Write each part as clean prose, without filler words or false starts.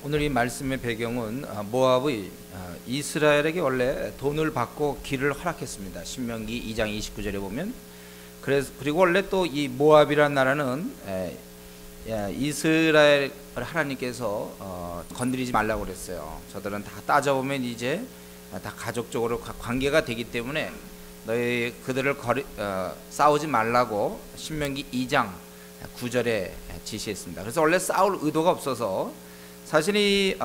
오늘 이 말씀의 배경은 모압의 이스라엘에게 원래 돈을 받고 길을 허락했습니다. 신명기 2장 29절에 보면. 그리고 원래 또 이 모압이라는 나라는 이스라엘 하나님께서 건드리지 말라고 그랬어요. 저들은 다 따져보면 이제 다 가족적으로 관계가 되기 때문에 너희 그들을 싸우지 말라고 신명기 2장 9절에 지시했습니다. 그래서 원래 싸울 의도가 없어서 사실 이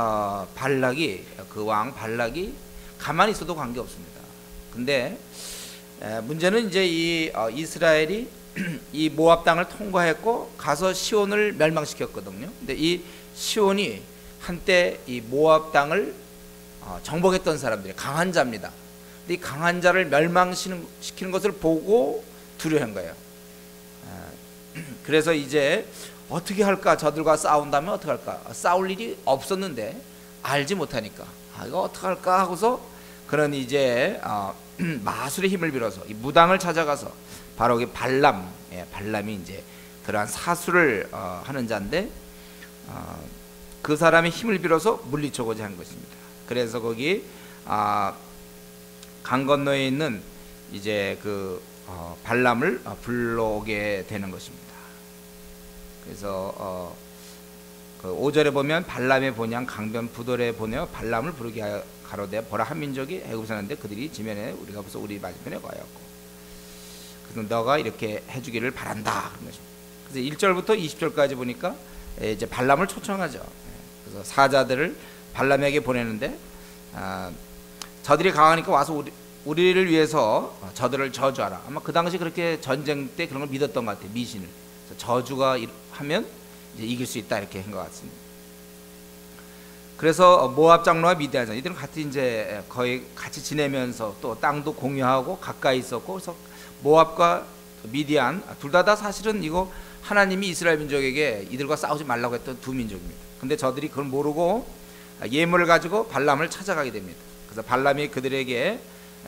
발락이, 그 왕 발락이 가만히 있어도 관계 없습니다. 근데 문제는 이제 이 이스라엘이 이 모압 땅을 통과했고 가서 시온을 멸망시켰거든요. 근데 이 시온이 한때 이 모압 땅을 정복했던 사람들이 강한 자입니다. 근데 이 강한 자를 멸망시키는 것을 보고 두려워한 거예요. 그래서 이제 어떻게 할까? 저들과 싸운다면 어떻게 할까? 싸울 일이 없었는데 알지 못하니까 이거 어떻게 할까 하고서 그런 이제 마술의 힘을 빌어서 이 무당을 찾아가서 바로 이 발람이 이제 그러한 사술을 하는 자인데 그 사람의 힘을 빌어서 물리쳐고자 한 것입니다. 그래서 거기 강 건너에 있는 이제 그 발람을 불러오게 되는 것입니다. 그래서 그 5절에 보면 발람의 본향 강변 부돌에 보내어 발람을 부르게 가로되 보라 한 민족이 애굽에 사는데 그들이 지면에 우리가 벌써 우리 맞은편에 거하였고 그래서 너가 이렇게 해주기를 바란다 그런 것입니다. 그래서 1절부터 20절까지 보니까 이제 발람을 초청하죠. 그래서 사자들을 발람에게 보내는데 저들이 강하니까 와서 우리를 위해서 저들을 저주하라. 아마 그 당시 그렇게 전쟁 때 그런 걸 믿었던 것 같아요. 미신을. 저주가 하면 이제 이길 수 있다 이렇게 한 것 같습니다. 그래서 모압 장로와 미디안 장로 이들은 같이 이제 거의 같이 지내면서 또 땅도 공유하고 가까이 있었고 그래서 모압과 미디안 둘 다 사실은 이거 하나님이 이스라엘 민족에게 이들과 싸우지 말라고 했던 두 민족입니다. 근데 저들이 그걸 모르고 예물을 가지고 발람을 찾아가게 됩니다. 그래서 발람이 그들에게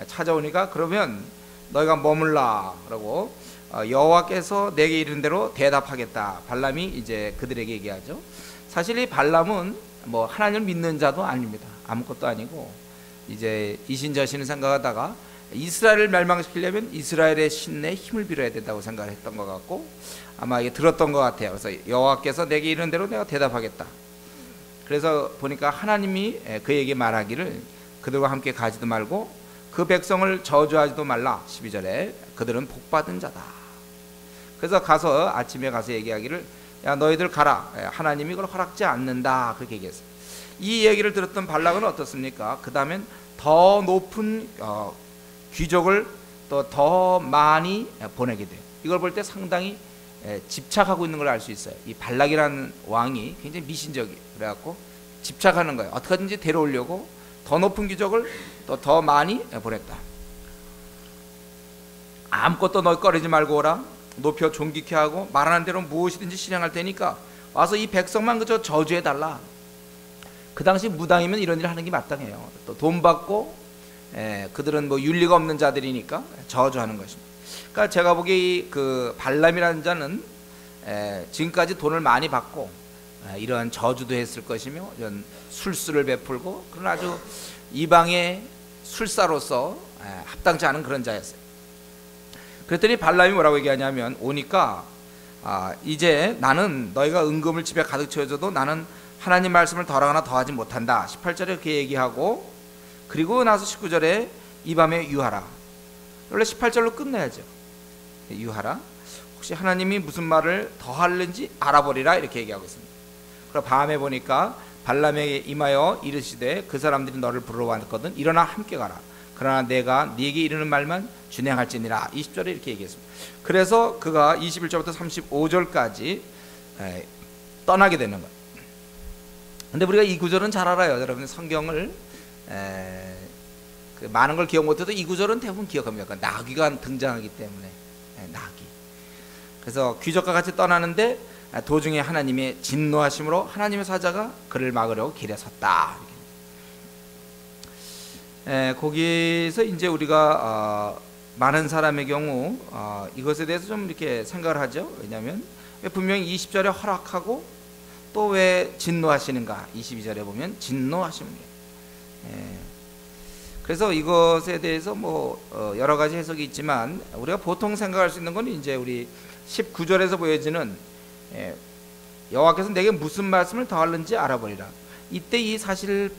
찾아오니까 그러면 너희가 머물라 라고 여호와께서 내게 이른 대로 대답하겠다. 발람이 이제 그들에게 얘기하죠. 사실 이 발람은 뭐 하나님을 믿는 자도 아닙니다. 아무것도 아니고 이제 이신저신을 생각하다가 이스라엘을 멸망시키려면 이스라엘의 신의 힘을 빌어야 된다고 생각을 했던 것 같고 아마 이게 들었던 것 같아요. 그래서 여호와께서 내게 이른 대로 내가 대답하겠다. 그래서 보니까 하나님이 그에게 말하기를 그들과 함께 가지도 말고 그 백성을 저주하지도 말라. 12절에 그들은 복받은 자다. 그래서 가서 아침에 가서 얘기하기를 야 너희들 가라. 하나님이 그걸 허락지 않는다. 그렇게 얘기했어요. 이 얘기를 들었던 발락은 어떻습니까? 그 다음엔 더 높은 귀족을 또 더 많이 보내게 돼요. 이걸 볼 때 상당히 집착하고 있는 걸 알 수 있어요. 이 발락이라는 왕이 굉장히 미신적이에요. 그래갖고 집착하는 거예요. 어떻게 하든지 데려오려고 더 높은 귀족을 또 더 많이 보냈다. 아무것도 너희 꺼내지 말고 오라. 높여 존귀케 하고 말하는 대로 무엇이든지 실행할 테니까 와서 이 백성만 그저 저주해달라. 그 당시 무당이면 이런 일을 하는 게 마땅해요. 또 돈 받고 그들은 뭐 윤리가 없는 자들이니까 저주하는 것입니다. 그러니까 제가 보기에 그 발람이라는 자는 지금까지 돈을 많이 받고 이러한 저주도 했을 것이며 이런 술수를 베풀고 그런 아주 이방의 술사로서 합당치 않은 그런 자였어요. 그랬더니 발람이 뭐라고 얘기하냐면 오니까 이제 나는 너희가 은금을 집에 가득 채워줘도 나는 하나님 말씀을 덜하거나 더하지 못한다. 18절에 그렇게 얘기하고 그리고 나서 19절에 이 밤에 유하라. 원래 18절로 끝내야죠. 유하라. 혹시 하나님이 무슨 말을 더하는지 알아보리라 이렇게 얘기하고 있습니다. 그리고 밤에 보니까 발람에게 임하여 이르시되 그 사람들이 너를 부르러 왔거든 일어나 함께 가라. 그러나 내가 네게 이르는 말만 준행할지니라. 20절에 이렇게 얘기했습니다. 그래서 그가 21절부터 35절까지 떠나게 되는 거예요. 근데 우리가 이 구절은 잘 알아요. 여러분 성경을 그 많은 걸 기억 못해도 이 구절은 대부분 기억합니다. 나귀가 등장하기 때문에 나귀. 그래서 귀족과 같이 떠나는데 도중에 하나님의 진노하심으로 하나님의 사자가 그를 막으려고 길에 섰다. 거기서 이제 우리가 많은 사람의 경우 이것에 대해서 좀 이렇게 생각을 하죠. 왜냐하면 분명히 20절에 허락하고 또 왜 진노하시는가? 22절에 보면 진노하시는 게. 그래서 이것에 대해서 뭐 여러 가지 해석이 있지만 우리가 보통 생각할 수 있는 건 이제 우리 19절에서 보여지는 여호와께서 내게 무슨 말씀을 더하는지 알아버리라. 이때 이 사실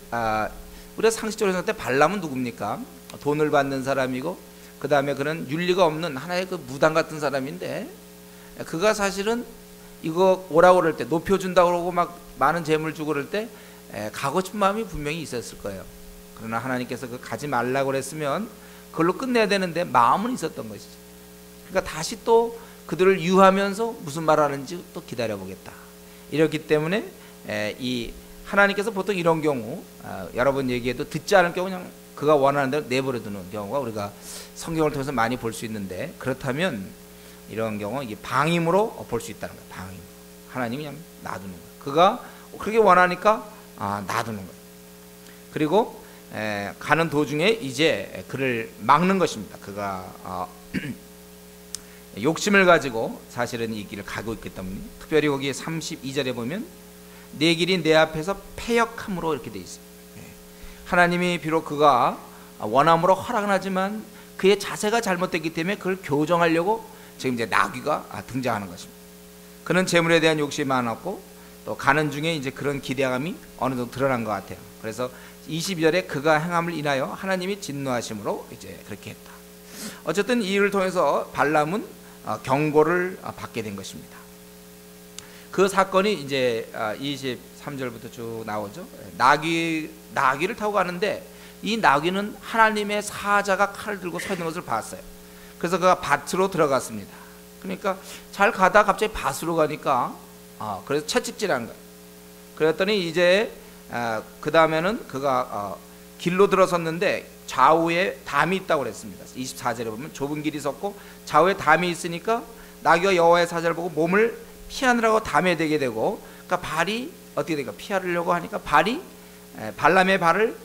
우리가 상식적으로 생각할 때 발람은 누굽니까? 돈을 받는 사람이고 그 다음에 그는 윤리가 없는 하나의 그 무당 같은 사람인데, 그가 사실은 이거 오라고 그럴 때 높여준다고 그러고 막 많은 재물 주고 그럴 때 가고 싶은 마음이 분명히 있었을 거예요. 그러나 하나님께서 그 가지 말라고 그랬으면 그걸로 끝내야 되는데 마음은 있었던 것이죠. 그러니까 다시 또 그들을 유하면서 무슨 말 하는지 또 기다려보겠다. 이렇기 때문에 이 하나님께서 보통 이런 경우 여러 번 얘기해도 듣지 않을 경우 그냥 그가 원하는 대로 내버려두는 경우가 우리가 성경을 통해서 많이 볼 수 있는데, 그렇다면 이런 경우 이게 방임으로 볼 수 있다는 거예요. 방임. 하나님이 그냥 놔두는 거예요. 그가 그렇게 원하니까 놔두는 거예요. 그리고 가는 도중에 이제 그를 막는 것입니다. 그가 욕심을 가지고 사실은 이 길을 가고 있기 때문에, 특별히 거기 32절에 보면 내 길이 내 앞에서 패역함으로 이렇게 돼 있어요. 하나님이 비록 그가 원함으로 허락은 하지만 그의 자세가 잘못됐기 때문에 그걸 교정하려고 지금 이제 나귀가 등장하는 것입니다. 그는 재물에 대한 욕심이 많았고 또 가는 중에 이제 그런 기대감이 어느 정도 드러난 것 같아요. 그래서 22절에 그가 행함을 인하여 하나님이 진노하심으로 이제 그렇게 했다. 어쨌든 이 일을 통해서 발람은 경고를 받게 된 것입니다. 그 사건이 이제 23절부터 쭉 나오죠. 나귀를 타고 가는데 이 나귀는 하나님의 사자가 칼을 들고 서 있는 것을 봤어요. 그래서 그가 밭으로 들어갔습니다. 그러니까 잘 가다 갑자기 밭으로 가니까 그래서 채찍질한 거예요. 그랬더니 이제 그 다음에는 그가 길로 들어섰는데 좌우에 담이 있다고 그랬습니다. 24절에 보면 좁은 길이 섰고 좌우에 담이 있으니까 나귀가 여호와의 사자를 보고 몸을 피하느라고 담에 대게 되고, 그러니까 발이 어떻게 될까? 피하려고 하니까 발람의 발을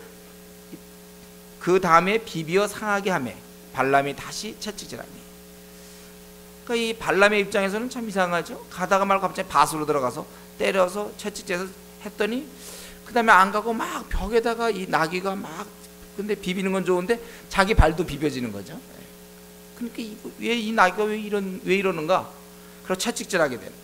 그 담에 비비어 상하게 하며 발람이 다시 채찍질하니. 그러니까 이 발람의 입장에서는 참 이상하죠. 가다가 말고 갑자기 밭으로 들어가서 때려서 채찍질해서 했더니 그 다음에 안 가고 막 벽에다가 이 나귀가 막, 근데 비비는 건 좋은데 자기 발도 비벼지는 거죠. 그러니까 왜 이 나귀가 왜 이러는가? 그래서 채찍질하게 되는.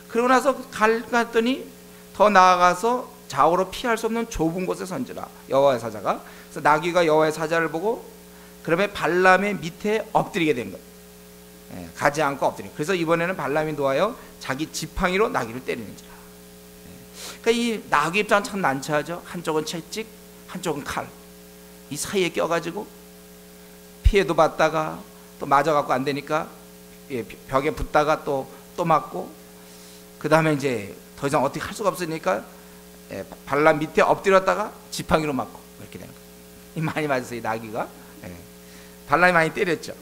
그러고 나서 갔더니 더 나아가서 좌우로 피할 수 없는 좁은 곳에 선지라 여호와의 사자가. 그래서 나귀가 여호와의 사자를 보고 그러면 발람의 밑에 엎드리게 된 거예요. 가지 않고 엎드려. 그래서 이번에는 발람이 노하여 자기 지팡이로 나귀를 때리는지라. 그러니까 이 나귀 입장은 참 난처하죠. 한쪽은 채찍, 한쪽은 칼. 이 사이에 껴가지고 피해도 받다가 또 맞아갖고 안 되니까 벽에 붙다가 또 맞고, 그 다음에 이제 더 이상 어떻게 할 수가 없으니까 발람 밑에 엎드렸다가 지팡이로 맞고 이렇게 되는 거예요. 많이 맞았어요. 이 나귀가. 발람이 많이 때렸죠.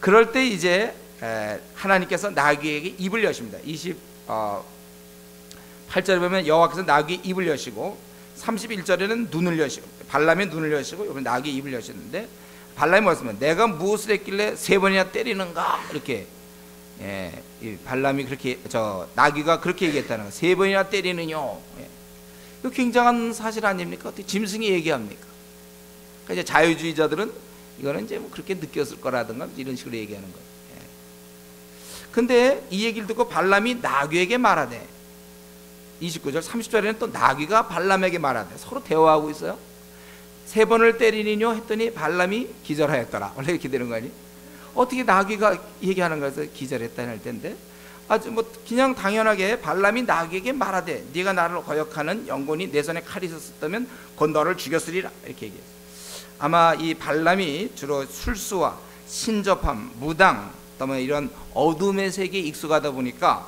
그럴 때 이제 하나님께서 나귀에게 입을 여십니다. 28절에 보면 여호와께서 나귀의 입을 여시고, 31절에는 눈을 여시고, 발람의 눈을 여시고, 이번에 나귀의 입을 여시는데, 발람이 뭐였으면 내가 무엇을 했길래 3번이나 때리는가, 이렇게 이 발람이 그렇게 나귀가 그렇게 얘기했다는 거예요. 3번이나 때리느뇨. 이거 굉장한 사실 아닙니까? 어떻게 짐승이 얘기합니까? 그러니까 이제 자유주의자들은 이거는 이제 뭐 그렇게 느꼈을 거라든가 이런 식으로 얘기하는 거예요. 근데 이 얘기를 듣고 발람이 나귀에게 말하되, 29절 30절에는 또 나귀가 발람에게 말하되, 서로 대화하고 있어요. 3번을 때리니뇨 했더니 발람이 기절하였더라. 원래 이렇게 되는 거 아니? 어떻게 나귀가 얘기하는 거에서 기절했다는 할 텐데, 아주 뭐 그냥 당연하게 발람이 나귀에게 말하되 네가 나를 거역하는 영혼이 내 손에 칼이 있었다면 곧 너를 죽였으리라, 이렇게 얘기했어요. 아마 이 발람이 주로 술수와 신접함, 무당, 그다음에 이런 어둠의 세계에 익숙하다 보니까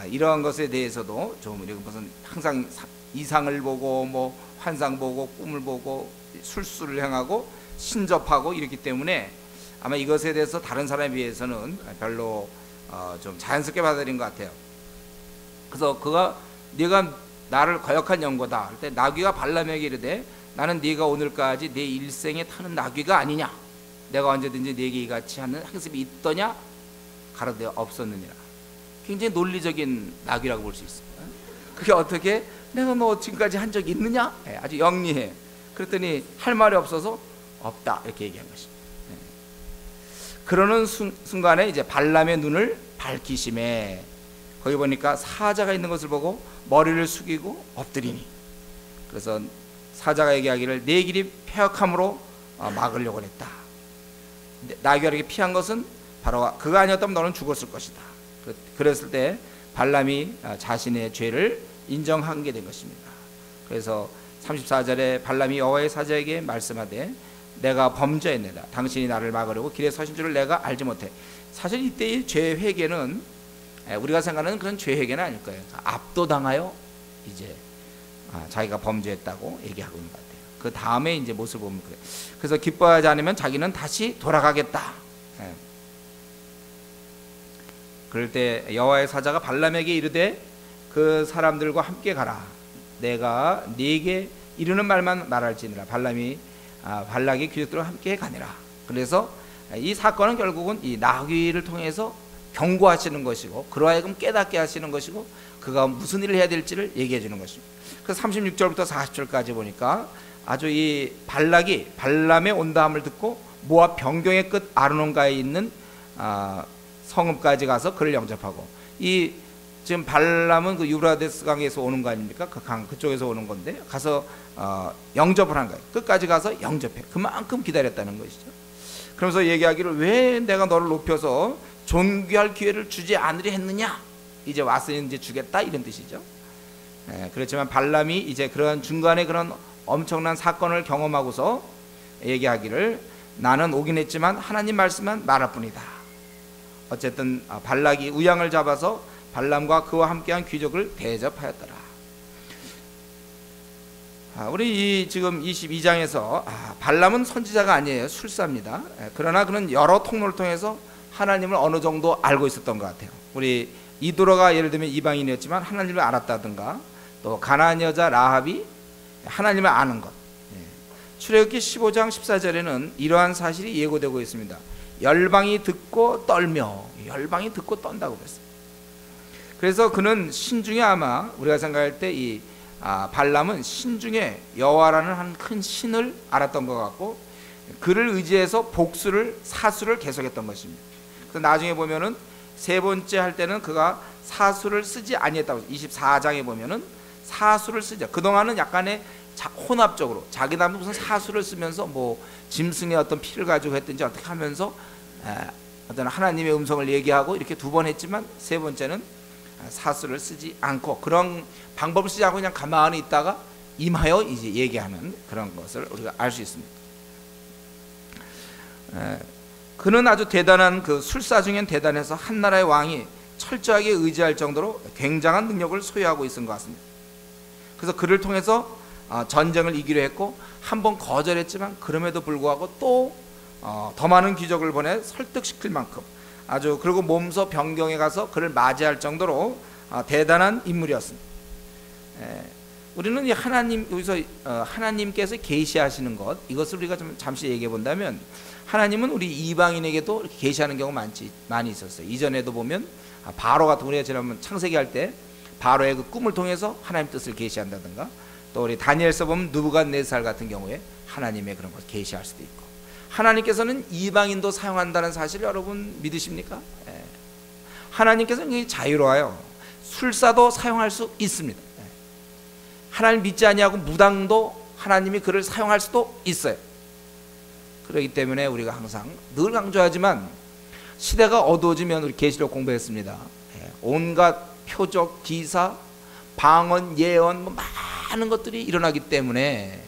이러한 것에 대해서도 좀 우리가 무슨 항상 이상을 보고 뭐 환상 보고 꿈을 보고 술수를 행하고 신접하고 이렇기 때문에 아마 이것에 대해서 다른 사람에 비해서는 별로 좀 자연스럽게 받아들인 것 같아요. 그래서 그가 네가 나를 거역한 영고다 할 때 나귀가 발람에게 이르되 나는 네가 오늘까지 내 일생에 타는 나귀가 아니냐? 내가 언제든지 네게 이같이 하는 학습이 있더냐? 가로되 없었느니라. 굉장히 논리적인 낙이라고 볼 수 있어요. 그게 어떻게 내가 너 지금까지 한 적이 있느냐? 아주 영리해. 그랬더니 할 말이 없어서 없다 이렇게 얘기한 것입니다. 그러는 순간에 이제 발람의 눈을 밝히심에 거기 보니까 사자가 있는 것을 보고 머리를 숙이고 엎드리니, 그래서 사자가 얘기하기를 내 길이 패역함으로 막으려고 했다. 나귀에게 피한 것은 바로 그가 아니었다면 너는 죽었을 것이다. 그랬을 때 발람이 자신의 죄를 인정하게 된 것입니다. 그래서 34절에 발람이 여호와의 사자에게 말씀하되 내가 범죄했느라 당신이 나를 막으려고 길에 서신 줄을 내가 알지 못해. 사실 이때의 죄 회개는 우리가 생각하는 그런 죄 회개는 아닐 거예요. 압도당하여 이제 자기가 범죄했다고 얘기하고 있는 것 같아요. 그 다음에 이제 모습을 보면 그래요. 그래서 기뻐하지 않으면 자기는 다시 돌아가겠다. 그럴 때 여호와의 사자가 발람에게 이르되 그 사람들과 함께 가라. 내가 네게 이르는 말만 말할지니라. 발람이 발락의 귀족들과 함께 가니라. 그래서 이 사건은 결국은 이 나귀를 통해서 경고하시는 것이고 그로 하여금 깨닫게 하시는 것이고 그가 무슨 일을 해야 될지를 얘기해 주는 것입니다. 그래서 36절부터 40절까지 보니까 아주 이 발락이 발람의 온다함을 듣고 모압 변경의 끝 아르논가에 있는 성읍까지 가서 그를 영접하고, 이 지금 발람은 그 유브라데스 강에서 오는 거 아닙니까? 그 강 그쪽에서 오는 건데 가서 영접을 한 거예요. 끝까지 가서 영접해. 그만큼 기다렸다는 것이죠. 그러면서 얘기하기를 왜 내가 너를 높여서 존귀할 기회를 주지 않으려 했느냐? 이제 왔으니 이제 주겠다 이런 뜻이죠. 그렇지만 발람이 이제 그런 중간에 그런 엄청난 사건을 경험하고서 얘기하기를 나는 오긴 했지만 하나님 말씀만 말할 뿐이다. 어쨌든 발락이 우양을 잡아서 발람과 그와 함께한 귀족을 대접하였더라. 우리 이 지금 22장에서 발람은 선지자가 아니에요. 술사입니다. 그러나 그는 여러 통로를 통해서 하나님을 어느 정도 알고 있었던 것 같아요. 우리 이도라가 예를 들면 이방인이었지만 하나님을 알았다든가, 또 가나안 여자 라합이 하나님을 아는 것. 출애굽기 15장 14절에는 이러한 사실이 예고되고 있습니다. 열방이 듣고 떨며, 열방이 듣고 떤다고 그랬어요. 그래서 그는 신중에 아마 우리가 생각할 때 이 발람은 신중에 여호와라는 한 큰 신을 알았던 것 같고 그를 의지해서 복수를 사수를 계속했던 것입니다. 그래서 나중에 보면은 세 번째 할 때는 그가 사수를 쓰지 아니했다고 24장에 보면은 사수를 쓰죠. 그동안은 약간의 혼합적으로 자기 남은 무슨 사수를 쓰면서 뭐 짐승의 어떤 피를 가지고 했든지 어떻게 하면서 어떤 하나님의 음성을 얘기하고 이렇게 두 번 했지만 세 번째는 사수를 쓰지 않고 그런 방법을 쓰지 않고 그냥 가만히 있다가 임하여 이제 얘기하는 그런 것을 우리가 알 수 있습니다. 그는 아주 대단한 그 술사 중엔 대단해서 한 나라의 왕이 철저하게 의지할 정도로 굉장한 능력을 소유하고 있는 것 같습니다. 그래서 그를 통해서 전쟁을 이기려 했고 한 번 거절했지만 그럼에도 불구하고 또 더 많은 귀족을 보내 설득시킬 만큼 아주, 그리고 몸소 변경에 가서 그를 맞이할 정도로 대단한 인물이었습니다. 우리는 이 하나님, 여기서 하나님께서 계시하시는 것, 이것을 우리가 좀 잠시 얘기해 본다면 하나님은 우리 이방인에게도 이렇게 계시하는 경우가 많이 있었어요. 이전에도 보면 바로 같은, 우리가 지난번 창세기 할 때 바로의 그 꿈을 통해서 하나님 뜻을 계시한다든가, 또 우리 다니엘서 보면 느부갓네살 같은 경우에 하나님의 그런 것을 계시할 수도 있고, 하나님께서는 이방인도 사용한다는 사실을 여러분 믿으십니까? 하나님께서는 자유로워요. 술사도 사용할 수 있습니다. 하나님 믿지 아니하고 무당도 하나님이 그를 사용할 수도 있어요. 그렇기 때문에 우리가 항상 늘 강조하지만 시대가 어두워지면, 우리 계시록 공부했습니다. 온갖 표적, 기사, 방언, 예언, 뭐 많은 것들이 일어나기 때문에,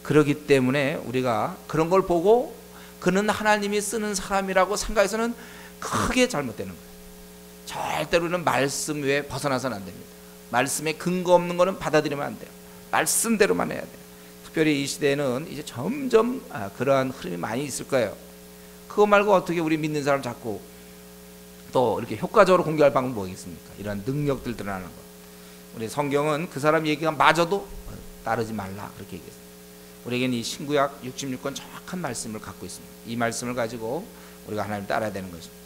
그러기 때문에 우리가 그런 걸 보고 그는 하나님이 쓰는 사람이라고 생각해서는 크게 잘못되는 거예요. 절대로는 말씀 외에 벗어나서는 안 됩니다. 말씀에 근거 없는 거는 받아들이면 안 돼요. 말씀대로만 해야 돼요. 특별히 이 시대에는 이제 점점 그러한 흐름이 많이 있을 거예요. 그거 말고 어떻게 우리 믿는 사람 자꾸 또 이렇게 효과적으로 공개할 방법이 뭐겠습니까? 이런 능력들 드러나는 것. 우리 성경은 그 사람 얘기가 맞아도 따르지 말라 그렇게 얘기했습니다. 우리에게는 이 신구약 66권 정확한 말씀을 갖고 있습니다. 이 말씀을 가지고 우리가 하나님을 따라야 되는 것입니다.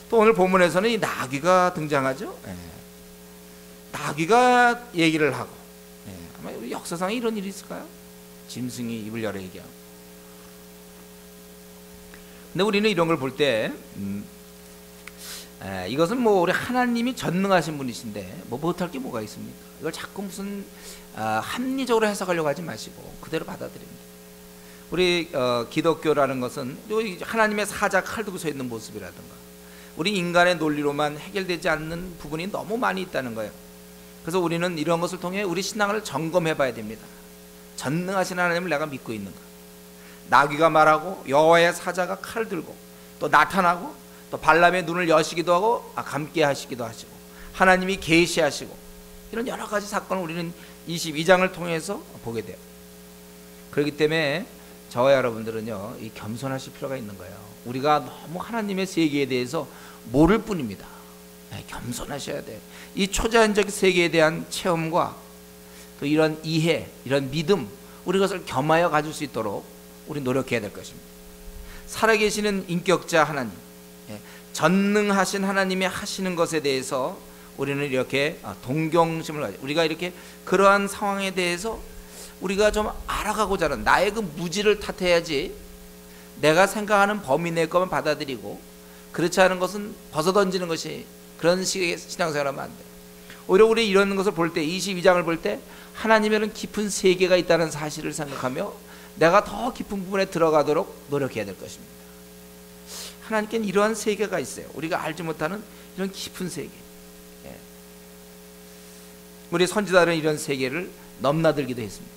또 오늘 본문에서는 이 나귀가 등장하죠. 예. 나귀가 얘기를 하고, 예. 아마 우리 역사상에 이런 일이 있을까요? 짐승이 입을 열어 얘기하고. 근데 우리는 이런 걸 볼 때 이것은 뭐 우리 하나님이 전능하신 분이신데 뭐 못할 게 뭐가 있습니까? 이걸 자꾸 무슨 합리적으로 해석하려고 하지 마시고 그대로 받아들입니다. 우리 기독교라는 것은 하나님의 사자 칼 들고 서 있는 모습이라든가 우리 인간의 논리로만 해결되지 않는 부분이 너무 많이 있다는 거예요. 그래서 우리는 이런 것을 통해 우리 신앙을 점검해 봐야 됩니다. 전능하신 하나님을 내가 믿고 있는가? 나귀가 말하고 여호와의 사자가 칼을 들고 또 나타나고 또 발람의 눈을 여시기도 하고 감게 하시기도 하시고 하나님이 계시하시고 이런 여러 가지 사건을 우리는 22장을 통해서 보게 돼요. 그렇기 때문에 저와 여러분들은요, 이 겸손하실 필요가 있는 거예요. 우리가 너무 하나님의 세계에 대해서 모를 뿐입니다. 겸손하셔야 돼요. 이 초자연적 세계에 대한 체험과 또 이런 이해, 이런 믿음, 우리 것을 겸하여 가질 수 있도록 우리 노력해야 될 것입니다. 살아계시는 인격자 하나님, 전능하신 하나님이 하시는 것에 대해서 우리는 이렇게 동경심을 가지고 우리가 이렇게 그러한 상황에 대해서 우리가 좀 알아가고자 하는 나의 그 무지를 탓해야지 내가 생각하는 범위 내 것만 받아들이고 그렇지 않은 것은 벗어던지는 것이 그런 식의 신앙생활하면 안 돼요. 오히려 우리 이런 것을 볼 때 22장을 볼 때 하나님에는 깊은 세계가 있다는 사실을 생각하며 내가 더 깊은 부분에 들어가도록 노력해야 될 것입니다. 하나님께는 이러한 세계가 있어요. 우리가 알지 못하는 이런 깊은 세계. 우리 선지자들은 이런 세계를 넘나들기도 했습니다.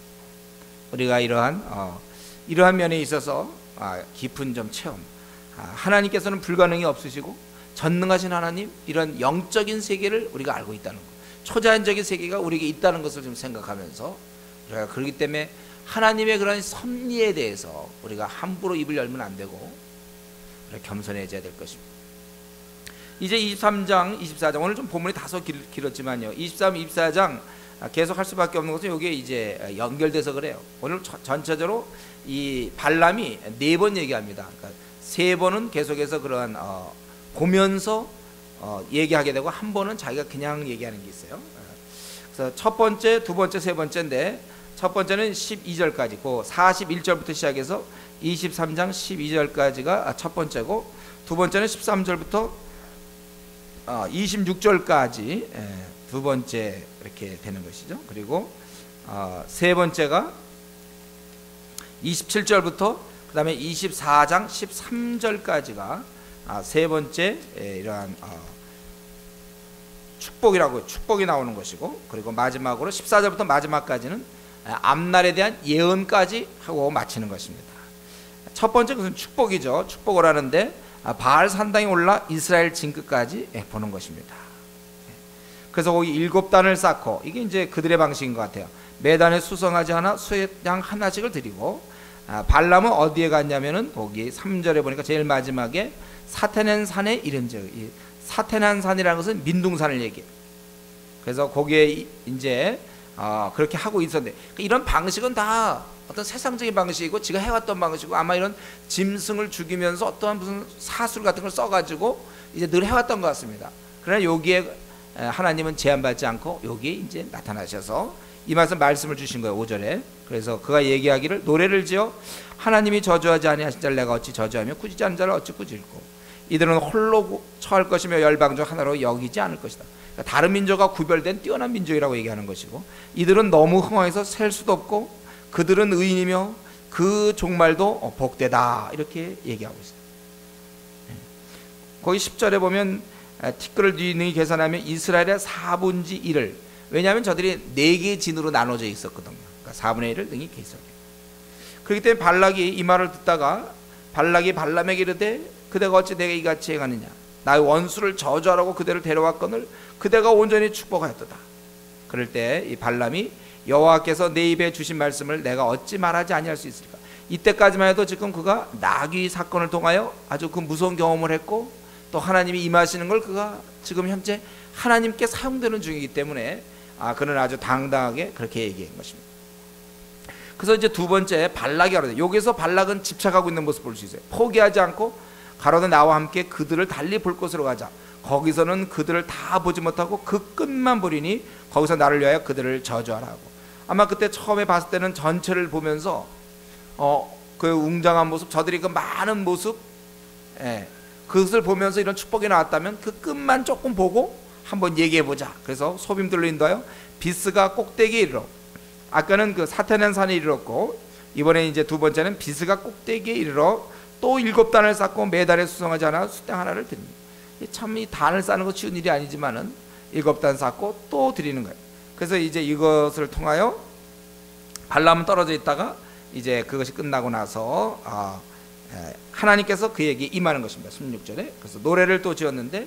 우리가 이러한 면에 있어서 깊은 좀 체험. 하나님께서는 불가능이 없으시고 전능하신 하나님, 이런 영적인 세계를 우리가 알고 있다는 것, 초자연적인 세계가 우리에게 있다는 것을 좀 생각하면서 우리가 그렇기 때문에 하나님의 그런 섭리에 대해서 우리가 함부로 입을 열면 안 되고 겸손해져야 될 것입니다. 이제 23장, 24장 오늘 좀 본문이 다소 길었지만요. 23, 24장 계속 할 수밖에 없는 것은 이게 이제 연결돼서 그래요. 오늘 전체적으로 이 발람이 4번 얘기합니다. 그러니까 3번은 계속해서 그러한 보면서 얘기하게 되고 한 번은 자기가 그냥 얘기하는 게 있어요. 그래서 첫 번째, 두 번째, 세 번째인데 첫 번째는 12절까지 고 41절부터 시작해서 23장 12절까지가 첫 번째고 두 번째는 13절부터 26절까지 두 번째 이렇게 되는 것이죠. 그리고 세 번째가 27절부터 그 다음에 24장 13절까지가 세 번째 이러한 축복이 나오는 것이고 그리고 마지막으로 14절부터 마지막까지는 앞날에 대한 예언까지 하고 마치는 것입니다. 첫 번째 것은 축복이죠. 축복을 하는데 바알 산당에 올라 이스라엘 진끝까지 보는 것입니다. 그래서 거기 7단을 쌓고 이게 이제 그들의 방식인 것 같아요. 매단에 수성하지 않아 수양 하나씩을 드리고 발람은 어디에 갔냐면은 거기 3절에 보니까 제일 마지막에 사테난 산에 이른즉 이 사테난 산이라는 것은 민둥산을 얘기해요. 그래서 거기에 이제 그렇게 하고 있었는데 이런 방식은 다 어떤 세상적인 방식이고 지가 해왔던 방식이고 아마 이런 짐승을 죽이면서 어떠한 무슨 사술 같은 걸 써가지고 이제 늘 해왔던 것 같습니다. 그러나 여기에 하나님은 제한받지 않고 여기에 이제 나타나셔서 이 말씀을 주신 거예요. 5절에. 그래서 그가 얘기하기를 노래를 지어 하나님이 저주하지 아니하신 자를 내가 어찌 저주하며 꾸짖지 않은 자를 어찌 꾸짖고 이들은 홀로 처할 것이며 열방 중 하나로 여기지 않을 것이다. 그러니까 다른 민족과 구별된 뛰어난 민족이라고 얘기하는 것이고 이들은 너무 흥황해서 셀 수도 없고 그들은 의인이며 그 종말도 복되다 이렇게 얘기하고 있어요. 거기 10절에 보면 티끌을 뒤능히 계산하면 이스라엘의 4분의 1을 왜냐하면 저들이 4개의 진으로 나눠져 있었거든요. 그러니까 4분의 1을 능히 계산해요. 그렇기 때문에 발락이 이 말을 듣다가 발락이 발람에게 이르되 그대가 어찌 내게 이같이 행하느냐 나의 원수를 저주하라고 그대를 데려왔거늘 그대가 온전히 축복하였도다. 그럴 때 이 발람이 여호와께서 내 입에 주신 말씀을 내가 어찌 말하지 아니할 수 있을까. 이때까지만 해도 지금 그가 나귀 사건을 통하여 아주 그 무서운 경험을 했고 또 하나님이 임하시는 걸 그가 지금 현재 하나님께 사용되는 중이기 때문에 그는 아주 당당하게 그렇게 얘기한 것입니다. 그래서 이제 두 번째 발락이 하는데 여기서 발락은 집착하고 있는 모습을 볼 수 있어요. 포기하지 않고 가로되 나와 함께 그들을 달리 볼 곳으로 가자. 거기서는 그들을 다 보지 못하고 그 끝만 보리니 거기서 나를 위하여 그들을 저주하라 하고. 아마 그때 처음에 봤을 때는 전체를 보면서 그 웅장한 모습, 저들이 그 많은 모습, 그것을 보면서 이런 축복이 나왔다면 그 끝만 조금 보고 한번 얘기해 보자. 그래서 소빔들로 인도하여 비스가 꼭대기에 이르러, 아까는 그 사태난 산에 이르렀고 이번에 이제 두 번째는 비스가 꼭대기에 이르러 또 7단을 쌓고 매달에 수송하지 않아 수당 하나를 드립니다. 참 이 단을 쌓는 거 쉬운 일이 아니지만은 7단 쌓고 또 드리는 거예요. 그래서 이제 이것을 통하여 발람은 떨어져 있다가 이제 그것이 끝나고 나서 하나님께서 그에게 임하는 것입니다. 16절에. 그래서 노래를 또 지었는데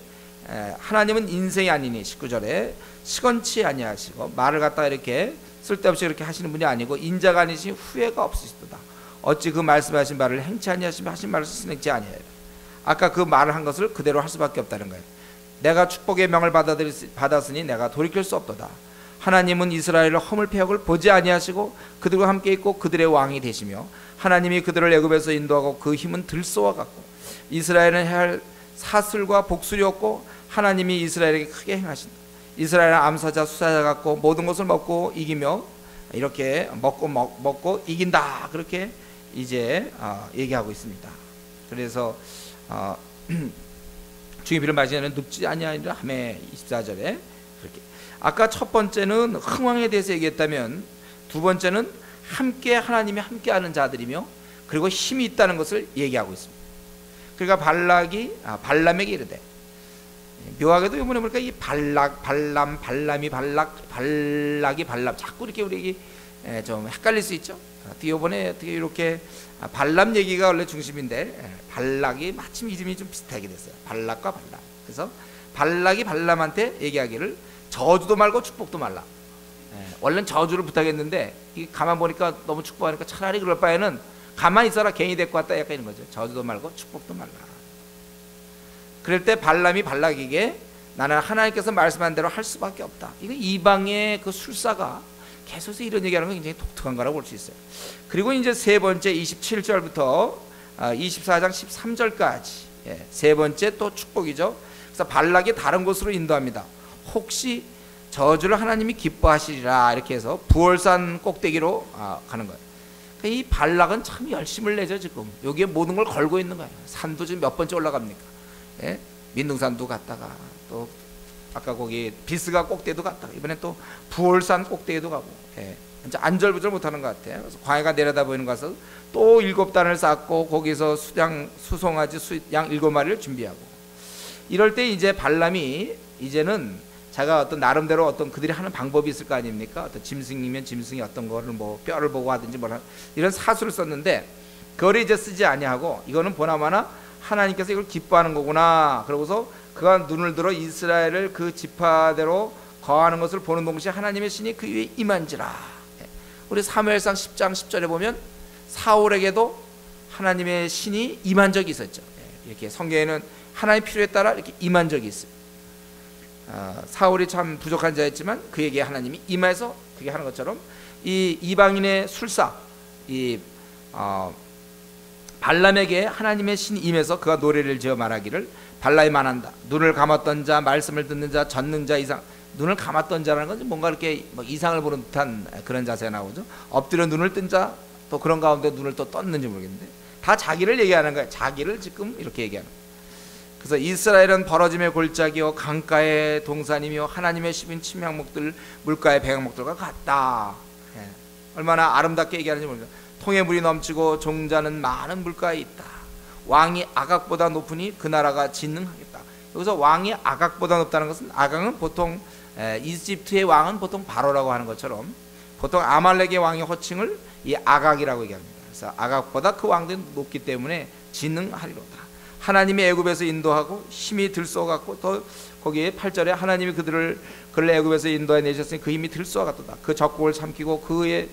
하나님은 인생이 아니니 19절에 시건치 아니하시고 말을 갖다가 이렇게 쓸데없이 이렇게 하시는 분이 아니고 인자가 아니시 후회가 없으시도다. 어찌 그 말씀하신 말을 행치 아니하시며 하신 말을 실행치 아니하여. 아까 그 말을 한 것을 그대로 할 수밖에 없다는 거예요. 내가 축복의 명을 받았으니 내가 돌이킬 수 없도다. 하나님은 이스라엘의 허물 패역을 보지 아니하시고 그들과 함께 있고 그들의 왕이 되시며 하나님이 그들을 애굽에서 인도하고 그 힘은 들소와 같고 이스라엘은 해야 할 사슬과 복술이 없고 하나님이 이스라엘에게 크게 행하신다. 이스라엘은 암사자 수사자 같고 모든 것을 먹고 이기며 이렇게 먹고 이긴다. 그렇게 이제 얘기하고 있습니다. 그래서 주의 비를 맞이하는 눕지 아니하리라 하매 24절에 그렇게. 아까 첫 번째는 흥왕에 대해서 얘기했다면 두 번째는 함께 하나님이 함께하는 자들이며 그리고 힘이 있다는 것을 얘기하고 있습니다. 그러니까 발람에게 이르되, 묘하게도 이번에 보니까 이 발락이 발람 자꾸 이렇게 우리 좀 헷갈릴 수 있죠. 이번에 어떻게 이렇게 발람 얘기가 원래 중심인데 발락이 마침 이름이 좀 비슷하게 됐어요. 발락과 발람. 그래서 발락이 발람한테 얘기하기를 저주도 말고 축복도 말라. 원래는 저주를 부탁했는데 가만 보니까 너무 축복하니까 차라리 그럴 바에는 가만히 있어라, 괜히 데리고 왔다, 약간 이런 거죠. 저주도 말고 축복도 말라. 그럴 때 발람이 발락에게 나는 하나님께서 말씀한 대로 할 수밖에 없다. 이거 이방의 그 술사가 계속해서 이런 얘기하는 건 굉장히 독특한 거라고 볼 수 있어요. 그리고 이제 세 번째 27절부터 24장 13절까지 세 번째 또 축복이죠. 그래서 발락이 다른 곳으로 인도합니다. 혹시 저주를 하나님이 기뻐하시리라, 이렇게 해서 부월산 꼭대기로 가는 거예요. 이 발락은 참 열심을 내죠. 지금 여기에 모든 걸 걸고 있는 거예요. 산도 지금 몇 번째 올라갑니까? 민둥산도 갔다가 또 아까 거기 비스가 꼭대기도 갔다가 이번에 또 부월산 꼭대기도 가고, 이제 안절부절 못하는 것 같아요. 그래서 광야가 내려다 보이는 것을 또 7단을 쌓고 거기서 수송아지 양 7마리를 준비하고, 이럴 때 이제 발람이 이제는 자가 어떤 나름대로 어떤 그들이 하는 방법이 있을 거 아닙니까? 어떤 짐승이면 짐승이 어떤 거를 뭐 뼈를 보고 하든지 뭐라 이런 사수를 썼는데 그걸 이제 쓰지 아니하고 이거는 보나마나 하나님께서 이걸 기뻐하는 거구나. 그러고서 그가 눈을 들어 이스라엘을 그 지파대로 거하는 것을 보는 동시에 하나님의 신이 그 위에 임한지라. 우리 사무엘상 10장 10절에 보면 사울에게도 하나님의 신이 임한 적이 있었죠. 이렇게 성경에는 하나님의 필요에 따라 이렇게 임한 적이 있어요. 사울이 참 부족한 자였지만 그에게 하나님이 임해서 그게 하는 것처럼 이 이방인의 술사 발람에게 하나님의 신이 임해서 그가 노래를 지어 말하기를 발람이 말한다. 눈을 감았던 자, 말씀을 듣는 자, 젖는 자 이상. 눈을 감았던 자라는 건 뭔가 이렇게 이상을 보는 듯한 그런 자세가 나오죠. 엎드려 눈을 뜬 자, 또 그런 가운데 눈을 또 떴는지 모르겠는데 다 자기를 얘기하는 거예요. 자기를 지금 이렇게 얘기하는 거예요. 그래서 이스라엘은 벌어짐의 골짜기요 강가의 동산이며 하나님의 십인 침향목들 물가의 백향목들과 같다. 얼마나 아름답게 얘기하는지 모릅니다. 통에 물이 넘치고 종자는 많은 물가에 있다. 왕이 아각보다 높으니 그 나라가 진능하겠다. 여기서 왕이 아각보다 높다는 것은, 아각은 보통 이집트의 왕은 보통 바로라고 하는 것처럼 보통 아말렉의 왕의 호칭을 이 아각이라고 얘기합니다. 그래서 아각보다 그 왕들이 높기 때문에 진능하리로다. 하나님이 애굽에서 인도하고 힘이 들쏘같고, 또 거기에 8절에 하나님이 그를 애굽에서 인도해 내셨으니 그 힘이 들쏘와 같도다. 그 적국을 삼키고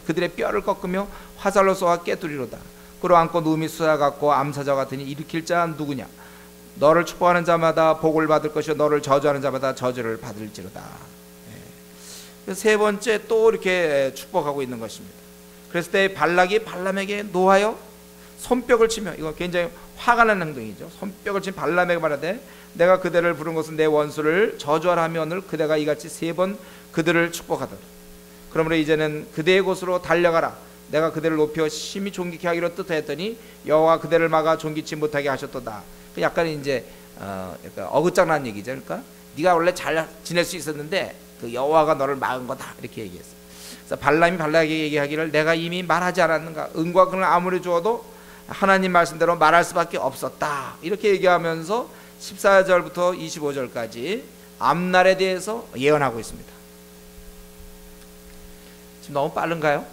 그들의 뼈를 꺾으며 화살로 쏘아 깨뜨리로다. 끌어안고 누움이 수사 같고 암사자 같으니 일으킬 자 누구냐? 너를 축복하는 자마다 복을 받을 것이요 너를 저주하는 자마다 저주를 받을지로다. 세 번째 또 이렇게 축복하고 있는 것입니다. 그랬을 때 발락이 발람에게 노하여 손뼉을 치며, 이거 굉장히 화가 나는 행동이죠. 손뼉을 친 발람에게 말하되 내가 그대를 부른 것은 내 원수를 저주하라 하며 오늘 그대가 이같이 3번 그들을 축복하더라. 그러므로 이제는 그대의 곳으로 달려가라. 내가 그대를 높여 심히 존귀케 하기로 뜻하였더니 여호와 그대를 막아 존귀치 못하게 하셨도다. 약간 이제 약간 어긋장난 얘기죠. 그러니까 네가 원래 잘 지낼 수 있었는데 그 여호와가 너를 막은 거다, 이렇게 얘기했어. 그래서 발람이 발락에게 얘기하기를 내가 이미 말하지 않았는가? 은과 금을 아무리 주어도 하나님 말씀대로 말할 수밖에 없었다, 이렇게 얘기하면서 14절부터 25절까지 앞날에 대해서 예언하고 있습니다. 지금 너무 빠른가요?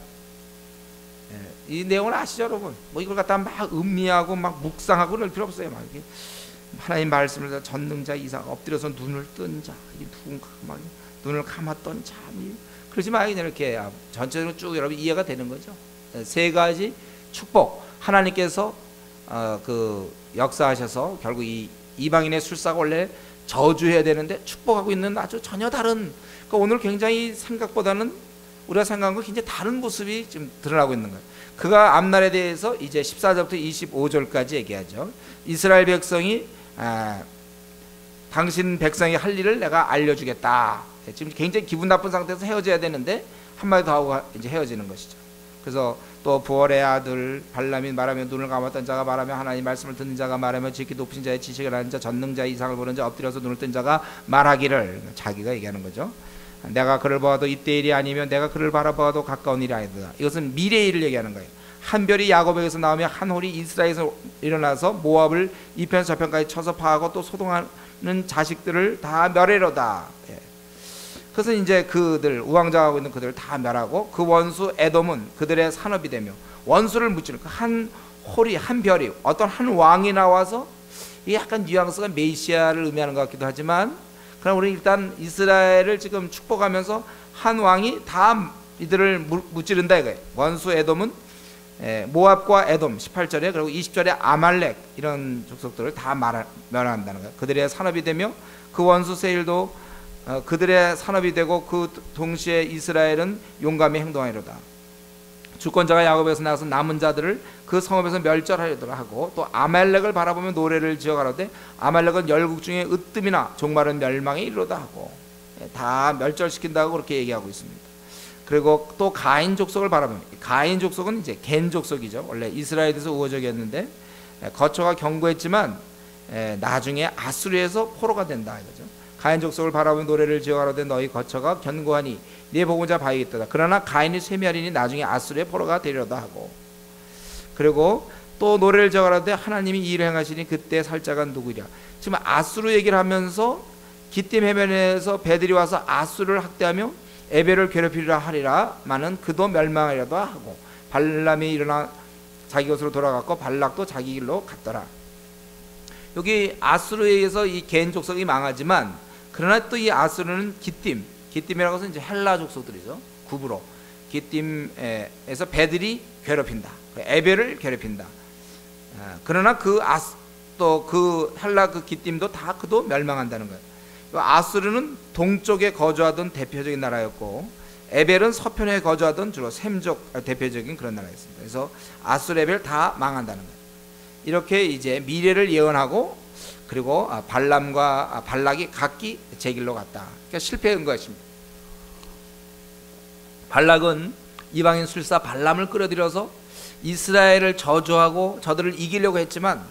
이 내용을 아시죠, 여러분? 뭐 이걸 갖다 막 음미하고 막 묵상하고 그럴 필요 없어요. 막 이렇게 하나님 말씀을 전능자 이상 엎드려서 눈을 뜬 자, 이게 누군가 막 눈을 감았던 자, 그러지 말고 그냥 이렇게 전체적으로 쭉 여러분 이해가 되는 거죠. 3가지 축복, 하나님께서 그 역사하셔서 결국 이 이방인의 술사가 원래 저주해야 되는데 축복하고 있는 아주 전혀 다른, 그러니까 오늘 굉장히 생각보다는 우리가 생각한 거 굉장히 다른 모습이 지금 드러나고 있는 거예요. 그가 앞날에 대해서 이제 14절부터 25절까지 얘기하죠. 이스라엘 백성이 당신 백성이 할 일을 내가 알려주겠다. 지금 굉장히 기분 나쁜 상태에서 헤어져야 되는데 한마디 더 하고 이제 헤어지는 것이죠. 그래서 또 부월의 아들 발람이 말하며 눈을 감았던 자가 말하며 하나님 말씀을 듣는 자가 말하며 지극히 높으신 자의 지식을 아는 자 전능자의 이상을 보는 자 엎드려서 눈을 뜬 자가 말하기를, 자기가 얘기하는 거죠. 내가 그를 보아도 이때 일이 아니면 내가 그를 바라보아도 가까운 일이 아니다. 이것은 미래의 일을 얘기하는 거예요. 한 별이 야곱에게서 나오며 한 홀이 이스라엘에서 일어나서 모압을 이편 저편까지 쳐서 파하고 또 소동하는 자식들을 다 멸하리로다. 그래서 이제 그들 우왕좌왕하고 있는 그들을 다 멸하고 그 원수 에돔은 그들의 산업이 되며 원수를 무찌르는 한 홀이 한 별이 어떤 한 왕이 나와서, 이게 약간 뉘앙스가 메시아를 의미하는 것 같기도 하지만, 그럼 우리 일단 이스라엘을 지금 축복하면서 한 왕이 다 이들을 무찌른다 이거예요. 원수 에돔은 모압과 에돔 18절에, 그리고 20절에 아말렉, 이런 족속들을 다 멸한다는 거예요. 그들의 산업이 되며 그 원수 세일도 그들의 산업이 되고 그 동시에 이스라엘은 용감히 행동하리로다. 주권자가 야곱에서 나와서 남은 자들을 그 성읍에서 멸절하려더라 하고, 또 아말렉을 바라보며 노래를 지어 가로되 아말렉은 열국 중에 으뜸이나 종말은 멸망에 이르로다 하고, 다 멸절시킨다고 그렇게 얘기하고 있습니다. 그리고 또 가인 족속을 바라보면, 가인 족속은 이제 겐 족속이죠. 원래 이스라엘에서 우호적이었는데 거처가 견고했지만 나중에 아수르에서 포로가 된다 이거죠. 가인 족속을 바라보며 노래를 지어 가로되 너희 거처가 견고하니 네 보고자 봐야겠다. 그러나 가인이 쇠멸이니 나중에 아수르의 포로가 되리로다 하고, 그리고 또 노래를 지어 가로되 하나님이 이 일을 행하시니 그때 살 자가 누구랴. 지금 아수르 얘기를 하면서 기띔 해변에서 배들이 와서 아수르를 학대하며 에벨을 괴롭히리라 하리라 마는 그도 멸망하리라도 하고, 발람이 일어나 자기 곳으로 돌아갔고 발락도 자기 길로 갔더라. 여기 아수르에 의해서 이 겐 족속이 망하지만, 그러나 또 이 아수르는 기띔이라고 해서 이제 헬라 족속들이죠. 구브로 기띔에서 배들이 괴롭힌다. 에벨을 괴롭힌다. 그러나 또 그 헬라 그 기띔도 다 그도 멸망한다는 거예요. 아수르는 동쪽에 거주하던 대표적인 나라였고, 에벨은 서편에 거주하던 주로 셈족 대표적인 그런 나라였습니다. 그래서 아수르, 에벨 다 망한다는 거예요. 이렇게 이제 미래를 예언하고, 그리고 발람과 발락이 각기 제 길로 갔다. 그러니까 실패한 것입니다. 발락은 이방인 술사 발람을 끌어들여서 이스라엘을 저주하고 저들을 이기려고 했지만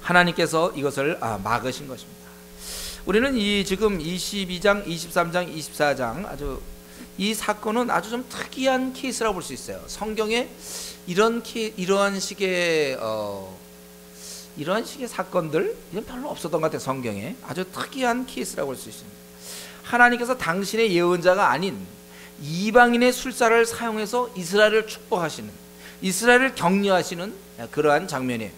하나님께서 이것을 막으신 것입니다. 우리는 이 지금 22장, 23장, 24장 아주 이 사건은 아주 좀 특이한 케이스라고 볼 수 있어요. 성경에 이러한 식의 사건들 이건 별로 없었던 것 같아요. 성경에 아주 특이한 케이스라고 볼 수 있습니다. 하나님께서 당신의 예언자가 아닌 이방인의 술사를 사용해서 이스라엘을 축복하시는, 이스라엘을 격려하시는 그러한 장면이에요.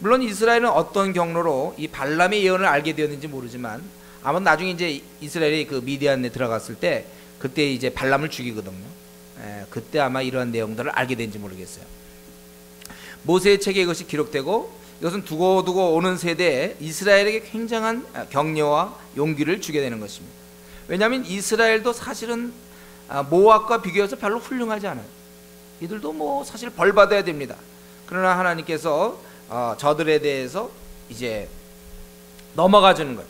물론 이스라엘은 어떤 경로로 이 발람의 예언을 알게 되었는지 모르지만, 아마 나중에 이제 이스라엘이 그 미디안에 들어갔을 때 그때 이제 발람을 죽이거든요. 그때 아마 이러한 내용들을 알게 된지 모르겠어요. 모세의 책에 이것이 기록되고, 이것은 두고두고 오는 세대에 이스라엘에게 굉장한 격려와 용기를 주게 되는 것입니다. 왜냐하면 이스라엘도 사실은 모압과 비교해서 별로 훌륭하지 않아요. 이들도 뭐 사실 벌 받아야 됩니다. 그러나 하나님께서 저들에 대해서 이제 넘어가 주는 거예요.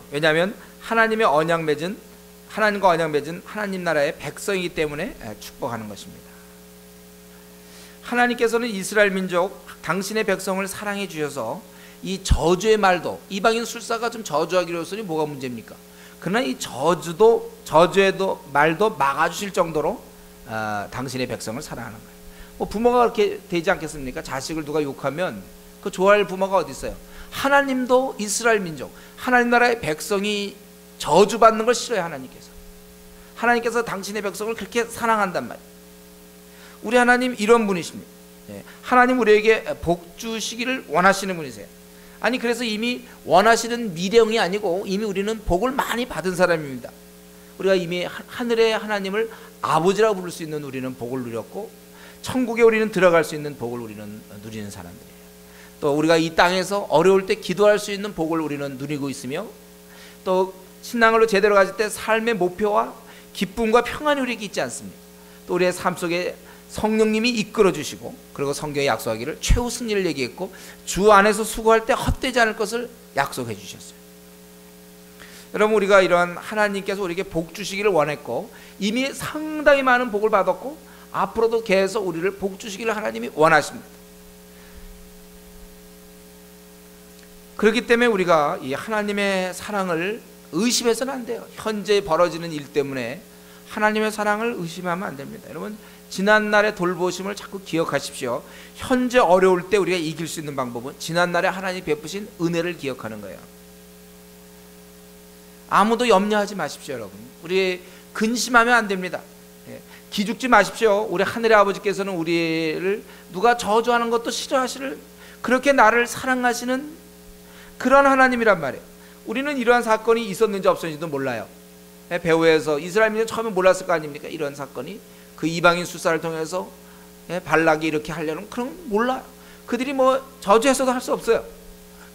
왜냐하면 하나님과 언약 맺은 하나님 나라의 백성이기 때문에 축복하는 것입니다. 하나님께서는 이스라엘 민족 당신의 백성을 사랑해 주셔서 이 저주의 말도, 이방인 술사가 좀 저주하기로 했으니 뭐가 문제입니까? 그러나 이 저주의 말도 막아주실 정도로 당신의 백성을 사랑하는 거예요. 뭐 부모가 그렇게 되지 않겠습니까? 자식을 누가 욕하면 그 좋아할 부모가 어디 있어요? 하나님도 이스라엘 민족, 하나님 나라의 백성이 저주받는 걸 싫어해요. 하나님께서 당신의 백성을 그렇게 사랑한단 말이에요. 우리 하나님 이런 분이십니다. 하나님 우리에게 복 주시기를 원하시는 분이세요. 아니 그래서 이미 원하시는 미래형이 아니고 이미 우리는 복을 많이 받은 사람입니다. 우리가 이미 하늘의 하나님을 아버지라고 부를 수 있는 우리는 복을 누렸고, 천국에 우리는 들어갈 수 있는 복을 우리는 누리는 사람들이에요. 또 우리가 이 땅에서 어려울 때 기도할 수 있는 복을 우리는 누리고 있으며, 또 신앙으로 제대로 가질 때 삶의 목표와 기쁨과 평안이 우리에게 있지 않습니까? 또 우리의 삶 속에 성령님이 이끌어 주시고, 그리고 성경에 약속하기를 최후 승리를 얘기했고 주 안에서 수고할 때 헛되지 않을 것을 약속해 주셨어요. 여러분, 우리가 이런 하나님께서 우리에게 복 주시기를 원했고 이미 상당히 많은 복을 받았고 앞으로도 계속 우리를 복 주시기를 하나님이 원하십니다. 그렇기 때문에 우리가 이 하나님의 사랑을 의심해서는 안 돼요. 현재 벌어지는 일 때문에 하나님의 사랑을 의심하면 안 됩니다. 여러분, 지난날의 돌보심을 자꾸 기억하십시오. 현재 어려울 때 우리가 이길 수 있는 방법은 지난날에 하나님이 베푸신 은혜를 기억하는 거예요. 아무도 염려하지 마십시오. 여러분, 우리 근심하면 안 됩니다. 기죽지 마십시오. 우리 하늘의 아버지께서는 우리를 누가 저주하는 것도 싫어하시는, 그렇게 나를 사랑하시는 그런 하나님이란 말이에요. 우리는 이러한 사건이 있었는지 없었는지도 몰라요. 배후에서 이스라엘 민족은 처음에 몰랐을 거 아닙니까? 이런 사건이 그 이방인 술사를 통해서 발락이 이렇게 하려는, 그런 몰라요. 그들이 뭐 저주해서도 할 수 없어요.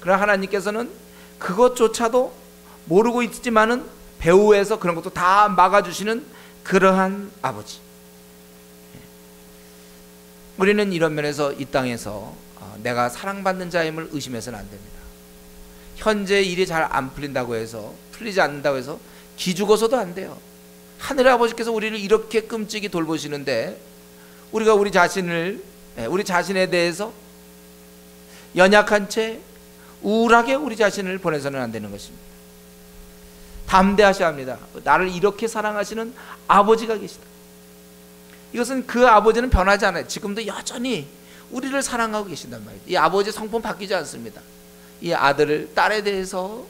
그러나 하나님께서는 그것조차도 모르고 있지만은 배후에서 그런 것도 다 막아주시는 그러한 아버지. 우리는 이런 면에서 이 땅에서 내가 사랑받는 자임을 의심해서는 안 됩니다. 현재 일이 잘 안 풀린다고 해서, 풀리지 않는다고 해서 기죽어서도 안 돼요. 하늘의 아버지께서 우리를 이렇게 끔찍이 돌보시는데 우리가 우리 자신에 대해서 연약한 채 우울하게 우리 자신을 보내서는 안 되는 것입니다. 담대하셔야 합니다. 나를 이렇게 사랑하시는 아버지가 계시다. 이것은 그 아버지는 변하지 않아요. 지금도 여전히 우리를 사랑하고 계신단 말이에요. 이 아버지의 성품 바뀌지 않습니다. 이 아들을, 딸에 대해서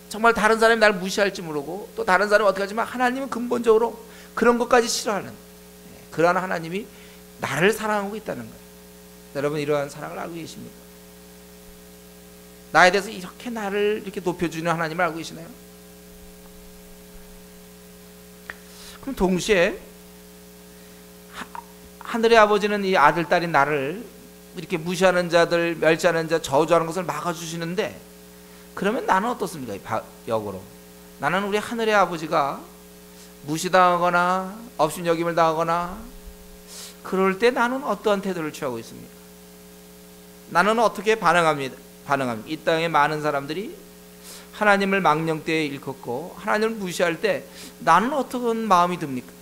정말 다른 사람이 나를 무시할지 모르고 또 다른 사람은 어떻게 하지만 하나님은 근본적으로 그런 것까지 싫어하는 그러한 하나님이 나를 사랑하고 있다는 거예요. 여러분, 이러한 사랑을 알고 계십니까? 나에 대해서 이렇게 나를 이렇게 높여주는 하나님을 알고 계시나요? 그럼 동시에 하늘의 아버지는 이 아들, 딸인 나를 이렇게 무시하는 자들, 멸시하는 자, 저주하는 것을 막아주시는데, 그러면 나는 어떻습니까? 역으로 나는 우리 하늘의 아버지가 무시당하거나 업신여김을 당하거나 그럴 때 나는 어떠한 태도를 취하고 있습니까? 나는 어떻게 반응합니다. 이 땅에 많은 사람들이 하나님을 망령되이 일컫고 하나님을 무시할 때 나는 어떤 마음이 듭니까?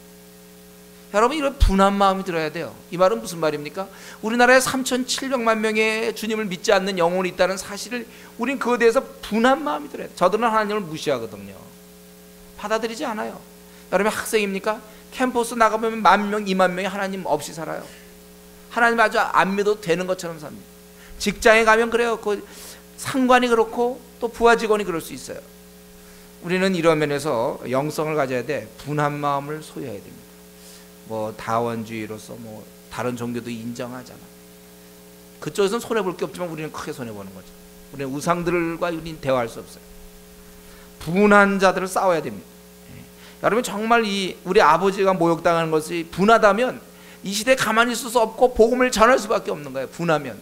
여러분, 이런 분한 마음이 들어야 돼요. 이 말은 무슨 말입니까? 우리나라에 3,700만 명의 주님을 믿지 않는 영혼이 있다는 사실을 우린 그거에 대해서 분한 마음이 들어야 돼요. 저들은 하나님을 무시하거든요. 받아들이지 않아요. 여러분, 학생입니까? 캠퍼스 나가보면 10,000명, 20,000명이 하나님 없이 살아요. 하나님 아주 안 믿어도 되는 것처럼 삽니다. 직장에 가면 그래요. 그 상관이 그렇고 또 부하 직원이 그럴 수 있어요. 우리는 이런 면에서 영성을 가져야 돼. 분한 마음을 소유해야 됩니다. 뭐 다원주의로서 뭐 다른 종교도 인정하잖아. 그쪽에서는 손해볼 게 없지만 우리는 크게 손해보는 거죠. 우리는 우상들과 우리는 대화할 수 없어요. 분한 자들을 싸워야 됩니다. 여러분, 정말 우리 아버지가 모욕당하는 것이 분하다면 이 시대에 가만히 있을 수 없고 복음을 전할 수밖에 없는 거예요. 분하면.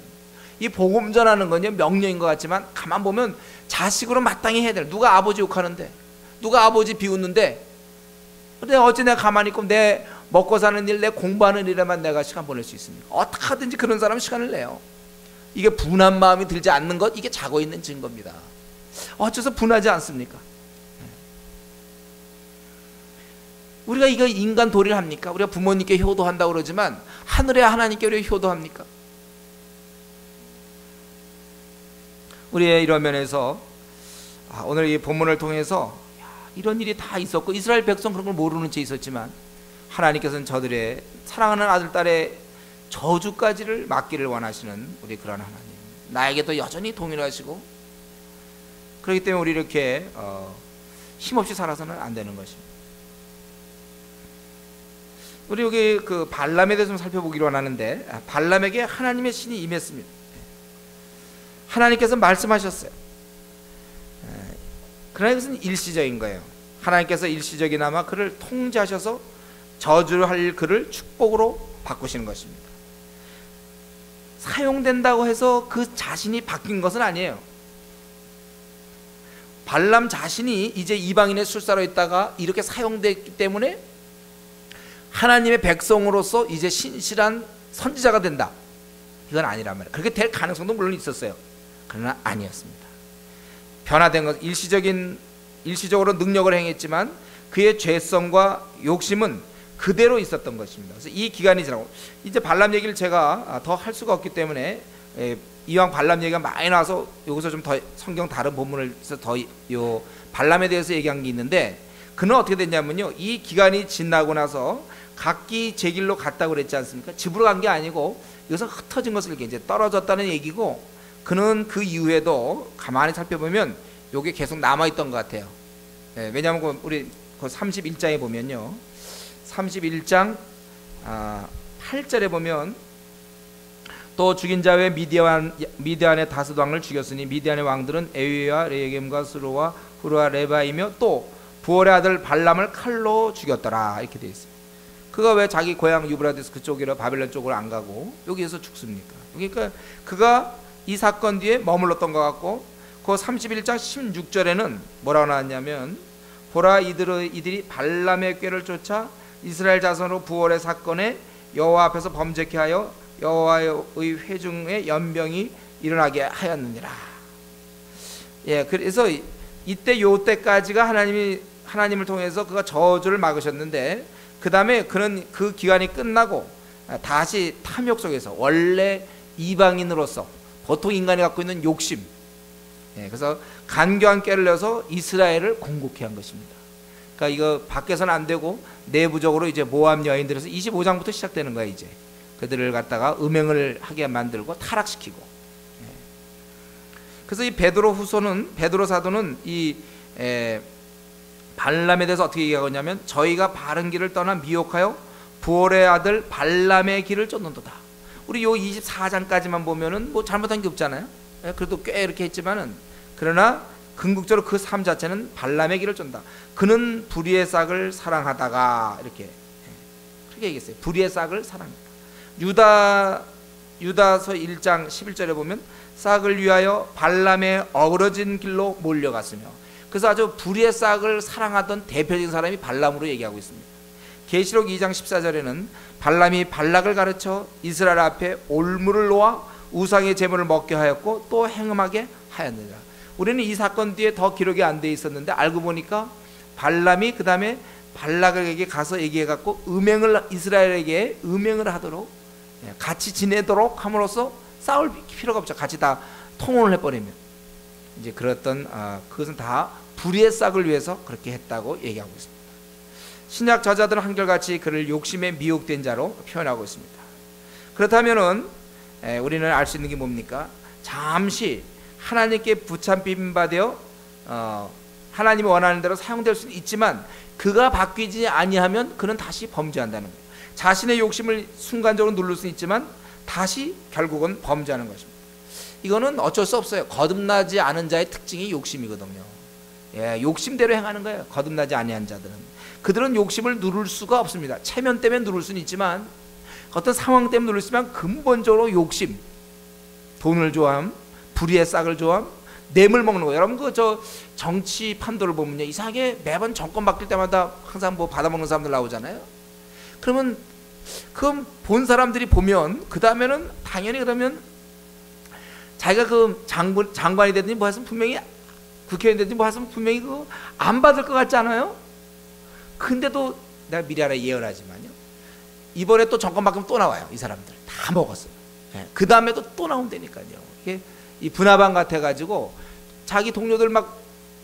이 복음 전하는 건 명령인 것 같지만 가만 보면 자식으로 마땅히 해야 돼요. 누가 아버지 욕하는데, 누가 아버지 비웃는데, 근데 어찌 내가 가만히 있고 내 먹고 사는 일, 내 공부하는 일에만 내가 시간 보낼 수 있습니까? 어떻게 하든지 그런 사람 시간을 내요. 이게 분한 마음이 들지 않는 것, 이게 자고 있는 증거입니다. 어째서 분하지 않습니까? 우리가 이거 인간 도리를 합니까? 우리가 부모님께 효도한다고 그러지만 하늘의 하나님께 우리가 효도합니까? 우리의 이런 면에서 오늘 이 본문을 통해서 이런 일이 다 있었고 이스라엘 백성 그런 걸 모르는 채 있었지만 하나님께서는 저들의 사랑하는 아들 딸의 저주까지를 막기를 원하시는 우리 그런 하나님, 나에게도 여전히 동일하시고, 그렇기 때문에 우리 이렇게 힘없이 살아서는 안 되는 것입니다. 우리 여기 그 발람에 대해서 좀 살펴보기로 하는데, 발람에게 하나님의 신이 임했습니다. 하나님께서 말씀하셨어요. 그러나 이것은 일시적인 거예요. 하나님께서 일시적이나마 그를 통제하셔서 저주할 그를 축복으로 바꾸시는 것입니다. 사용된다고 해서 그 자신이 바뀐 것은 아니에요. 발람 자신이 이제 이방인의 술사로 있다가 이렇게 사용됐기 때문에 하나님의 백성으로서 이제 신실한 선지자가 된다, 이건 아니란 말이에요. 그렇게 될 가능성도 물론 있었어요. 그러나 아니었습니다. 변화된 것, 일시적으로 능력을 행했지만 그의 죄성과 욕심은 그대로 있었던 것입니다. 그래서 이 기간이 지나고 이제 발람 얘기를 제가 더 할 수가 없기 때문에 이왕 발람 얘기가 많이 나와서 여기서 좀 더 성경 다른 본문을 더 요 발람에 대해서 얘기한 게 있는데, 그는 어떻게 됐냐면요, 이 기간이 지나고 나서 각기 제 길로 갔다고 그랬지 않습니까? 집으로 간 게 아니고 여기서 흩어진 것을 이렇게 이제 떨어졌다는 얘기고, 그는 그 이후에도 가만히 살펴보면 요게 계속 남아있던 것 같아요. 왜냐하면 우리 그 31장에 보면요, 31장 8절에 보면 또 죽인 자 외에 미디안의 다섯 왕을 죽였으니 미디안의 왕들은 에위와 레겜과 스루와 후르와 레바이며 또 부올의 아들 발람을 칼로 죽였더라, 이렇게 되어 있어요. 그가 왜 자기 고향 유브라데스 그쪽이라 바벨론 쪽으로 안 가고 여기에서 죽습니까? 그러니까 그가 이 사건 뒤에 머물렀던 것 같고, 그 31장 16절에는 뭐라고 나왔냐면, 보라 이들이 발람의 꾀를 쫓아 이스라엘 자손으로 부올의 사건에 여호와 앞에서 범죄케 하여 여호와의 회중의 연병이 일어나게 하였느니라. 그래서 이때 요때까지가 하나님을 통해서 그가 저주를 막으셨는데, 그 다음에 그는 그 기간이 끝나고 다시 탐욕 속에서 원래 이방인으로서 보통 인간이 갖고 있는 욕심, 그래서 간교한 꾀를 내서 이스라엘을 공국해 한 것입니다. 그러니까 이거 밖에서는 안 되고 내부적으로 이제 모압 여인들에서 25장부터 시작되는 거예요. 이제 그들을 갖다가 음행을 하게 만들고 타락시키고. 그래서 이 베드로 사도는 이 발람에 대해서 어떻게 얘기하냐면, 저희가 바른 길을 떠나 미혹하여 부올의 아들 발람의 길을 쫓는도다. 우리 요 24장까지만 보면은 뭐 잘못한 게 없잖아요. 그래도 꽤 이렇게 했지만은, 그러나 궁극적으로 그 삶 자체는 발람의 길을 쫓는다. 그는 불의의 싹을 사랑하다가, 이렇게 그렇게 얘기했어요. 불의의 싹을 사랑했다. 유다서 1장 11절에 보면 싹을 위하여 발람의 어그러진 길로 몰려갔으며, 그래서 아주 불의의 싹을 사랑하던 대표적인 사람이 발람으로 얘기하고 있습니다. 계시록 2장 14절에는 발람이 발락을 가르쳐 이스라엘 앞에 올무를 놓아 우상의 제물을 먹게 하였고 또 행음하게 하였느니라. 우리는 이 사건 뒤에 더 기록이 안 돼 있었는데, 알고 보니까 발람이 그 다음에 발락에게 가서 얘기해갖고 이스라엘에게 음행을 하도록, 같이 지내도록 함으로써 싸울 필요가 없죠. 같이 다 통혼을 해버리면 이제 그랬던 그것은 다 불의의 싹을 위해서 그렇게 했다고 얘기하고 있습니다. 신약 저자들은 한결같이 그를 욕심에 미혹된 자로 표현하고 있습니다. 그렇다면은 우리는 알 수 있는 게 뭡니까? 잠시 하나님께 붙잡힌 바 되어 하나님이 원하는 대로 사용될 수는 있지만 그가 바뀌지 아니하면 그는 다시 범죄한다는 거예요. 자신의 욕심을 순간적으로 누를 수는 있지만 다시 결국은 범죄하는 것입니다. 이거는 어쩔 수 없어요. 거듭나지 않은 자의 특징이 욕심이거든요. 욕심대로 행하는 거예요. 거듭나지 아니한 자들은. 그들은 욕심을 누를 수가 없습니다. 체면 때문에 누를 수는 있지만, 어떤 상황 때문에 누를 수 있지만 근본적으로 욕심, 돈을 좋아함, 불의의 싹을 좋아함, 뇌물 먹는 거예요. 여러분 저 정치 판도를 보면요, 이상하게 매번 정권 바뀔 때마다 항상 뭐 받아먹는 사람들 나오잖아요. 그러면 그럼 본 사람들이 보면 그 다음에는 당연히 그러면 자기가 그 장관이 되든지 뭐 했으면 분명히 국회의원이 되든지 뭐 했으면 분명히 그거 안 받을 것 같지 않아요? 근데도 내가 미리 하나 예언하지만요, 이번에 또 정권 바뀌면 또 나와요. 이 사람들 다 먹었어요. 그 다음에도 또 나온다니까요. 이게 이 분화방 같아가지고 자기 동료들 막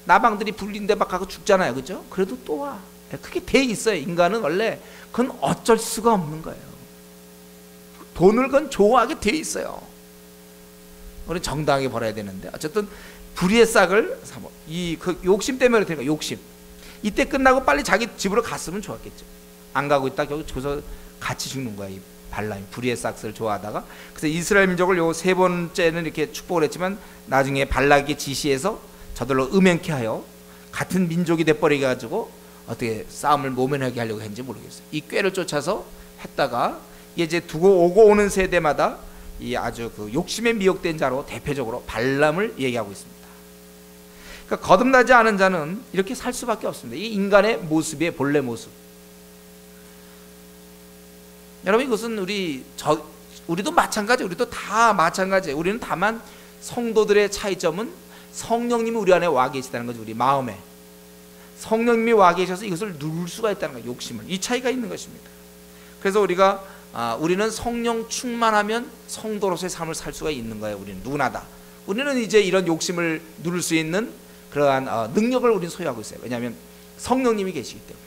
나방들이 불린데 막 가고 죽잖아요, 그죠? 그래도 또 와. 그게 돼 있어요. 인간은 원래 그건 어쩔 수가 없는 거예요. 돈을 그건 좋아하게 돼 있어요. 우리 정당하게 벌어야 되는데 어쨌든 불의의 싹을 사모. 그 욕심 때문에 그러니까 욕심. 이때 끝나고 빨리 자기 집으로 갔으면 좋았겠죠. 안 가고 있다 결국 저기서 같이 죽는 거야. 이 발람이 불의의 싹을 좋아하다가. 그래서 이스라엘 민족을 요 세 번째는 이렇게 축복을 했지만 나중에 발락에게 지시해서 저들로 음행케 하여 같은 민족이 돼버리게 가지고 어떻게 싸움을 모면하게 하려고 했는지 모르겠어요. 이 꾀를 쫓아서 했다가 이제 두고 오고 오는 세대마다 이 아주 그 욕심에 미혹된 자로 대표적으로 발람을 얘기하고 있습니다. 그러니까 거듭나지 않은 자는 이렇게 살 수밖에 없습니다. 이 인간의 모습이에요. 본래 모습. 여러분 이것은 우리도 마찬가지, 우리도 다 마찬가지예요. 우리는 다만 성도들의 차이점은 성령님이 우리 안에 와 계시다는 거죠. 우리 마음에 성령님이 와 계셔서 이것을 누를 수가 있다는 거예요. 욕심을. 이 차이가 있는 것입니다. 그래서 우리는 성령 충만하면 성도로서의 삶을 살 수가 있는 거예요. 우리는 누구나 다. 우리는 이제 이런 욕심을 누를 수 있는 그러한 능력을 우리는 소유하고 있어요. 왜냐하면 성령님이 계시기 때문에.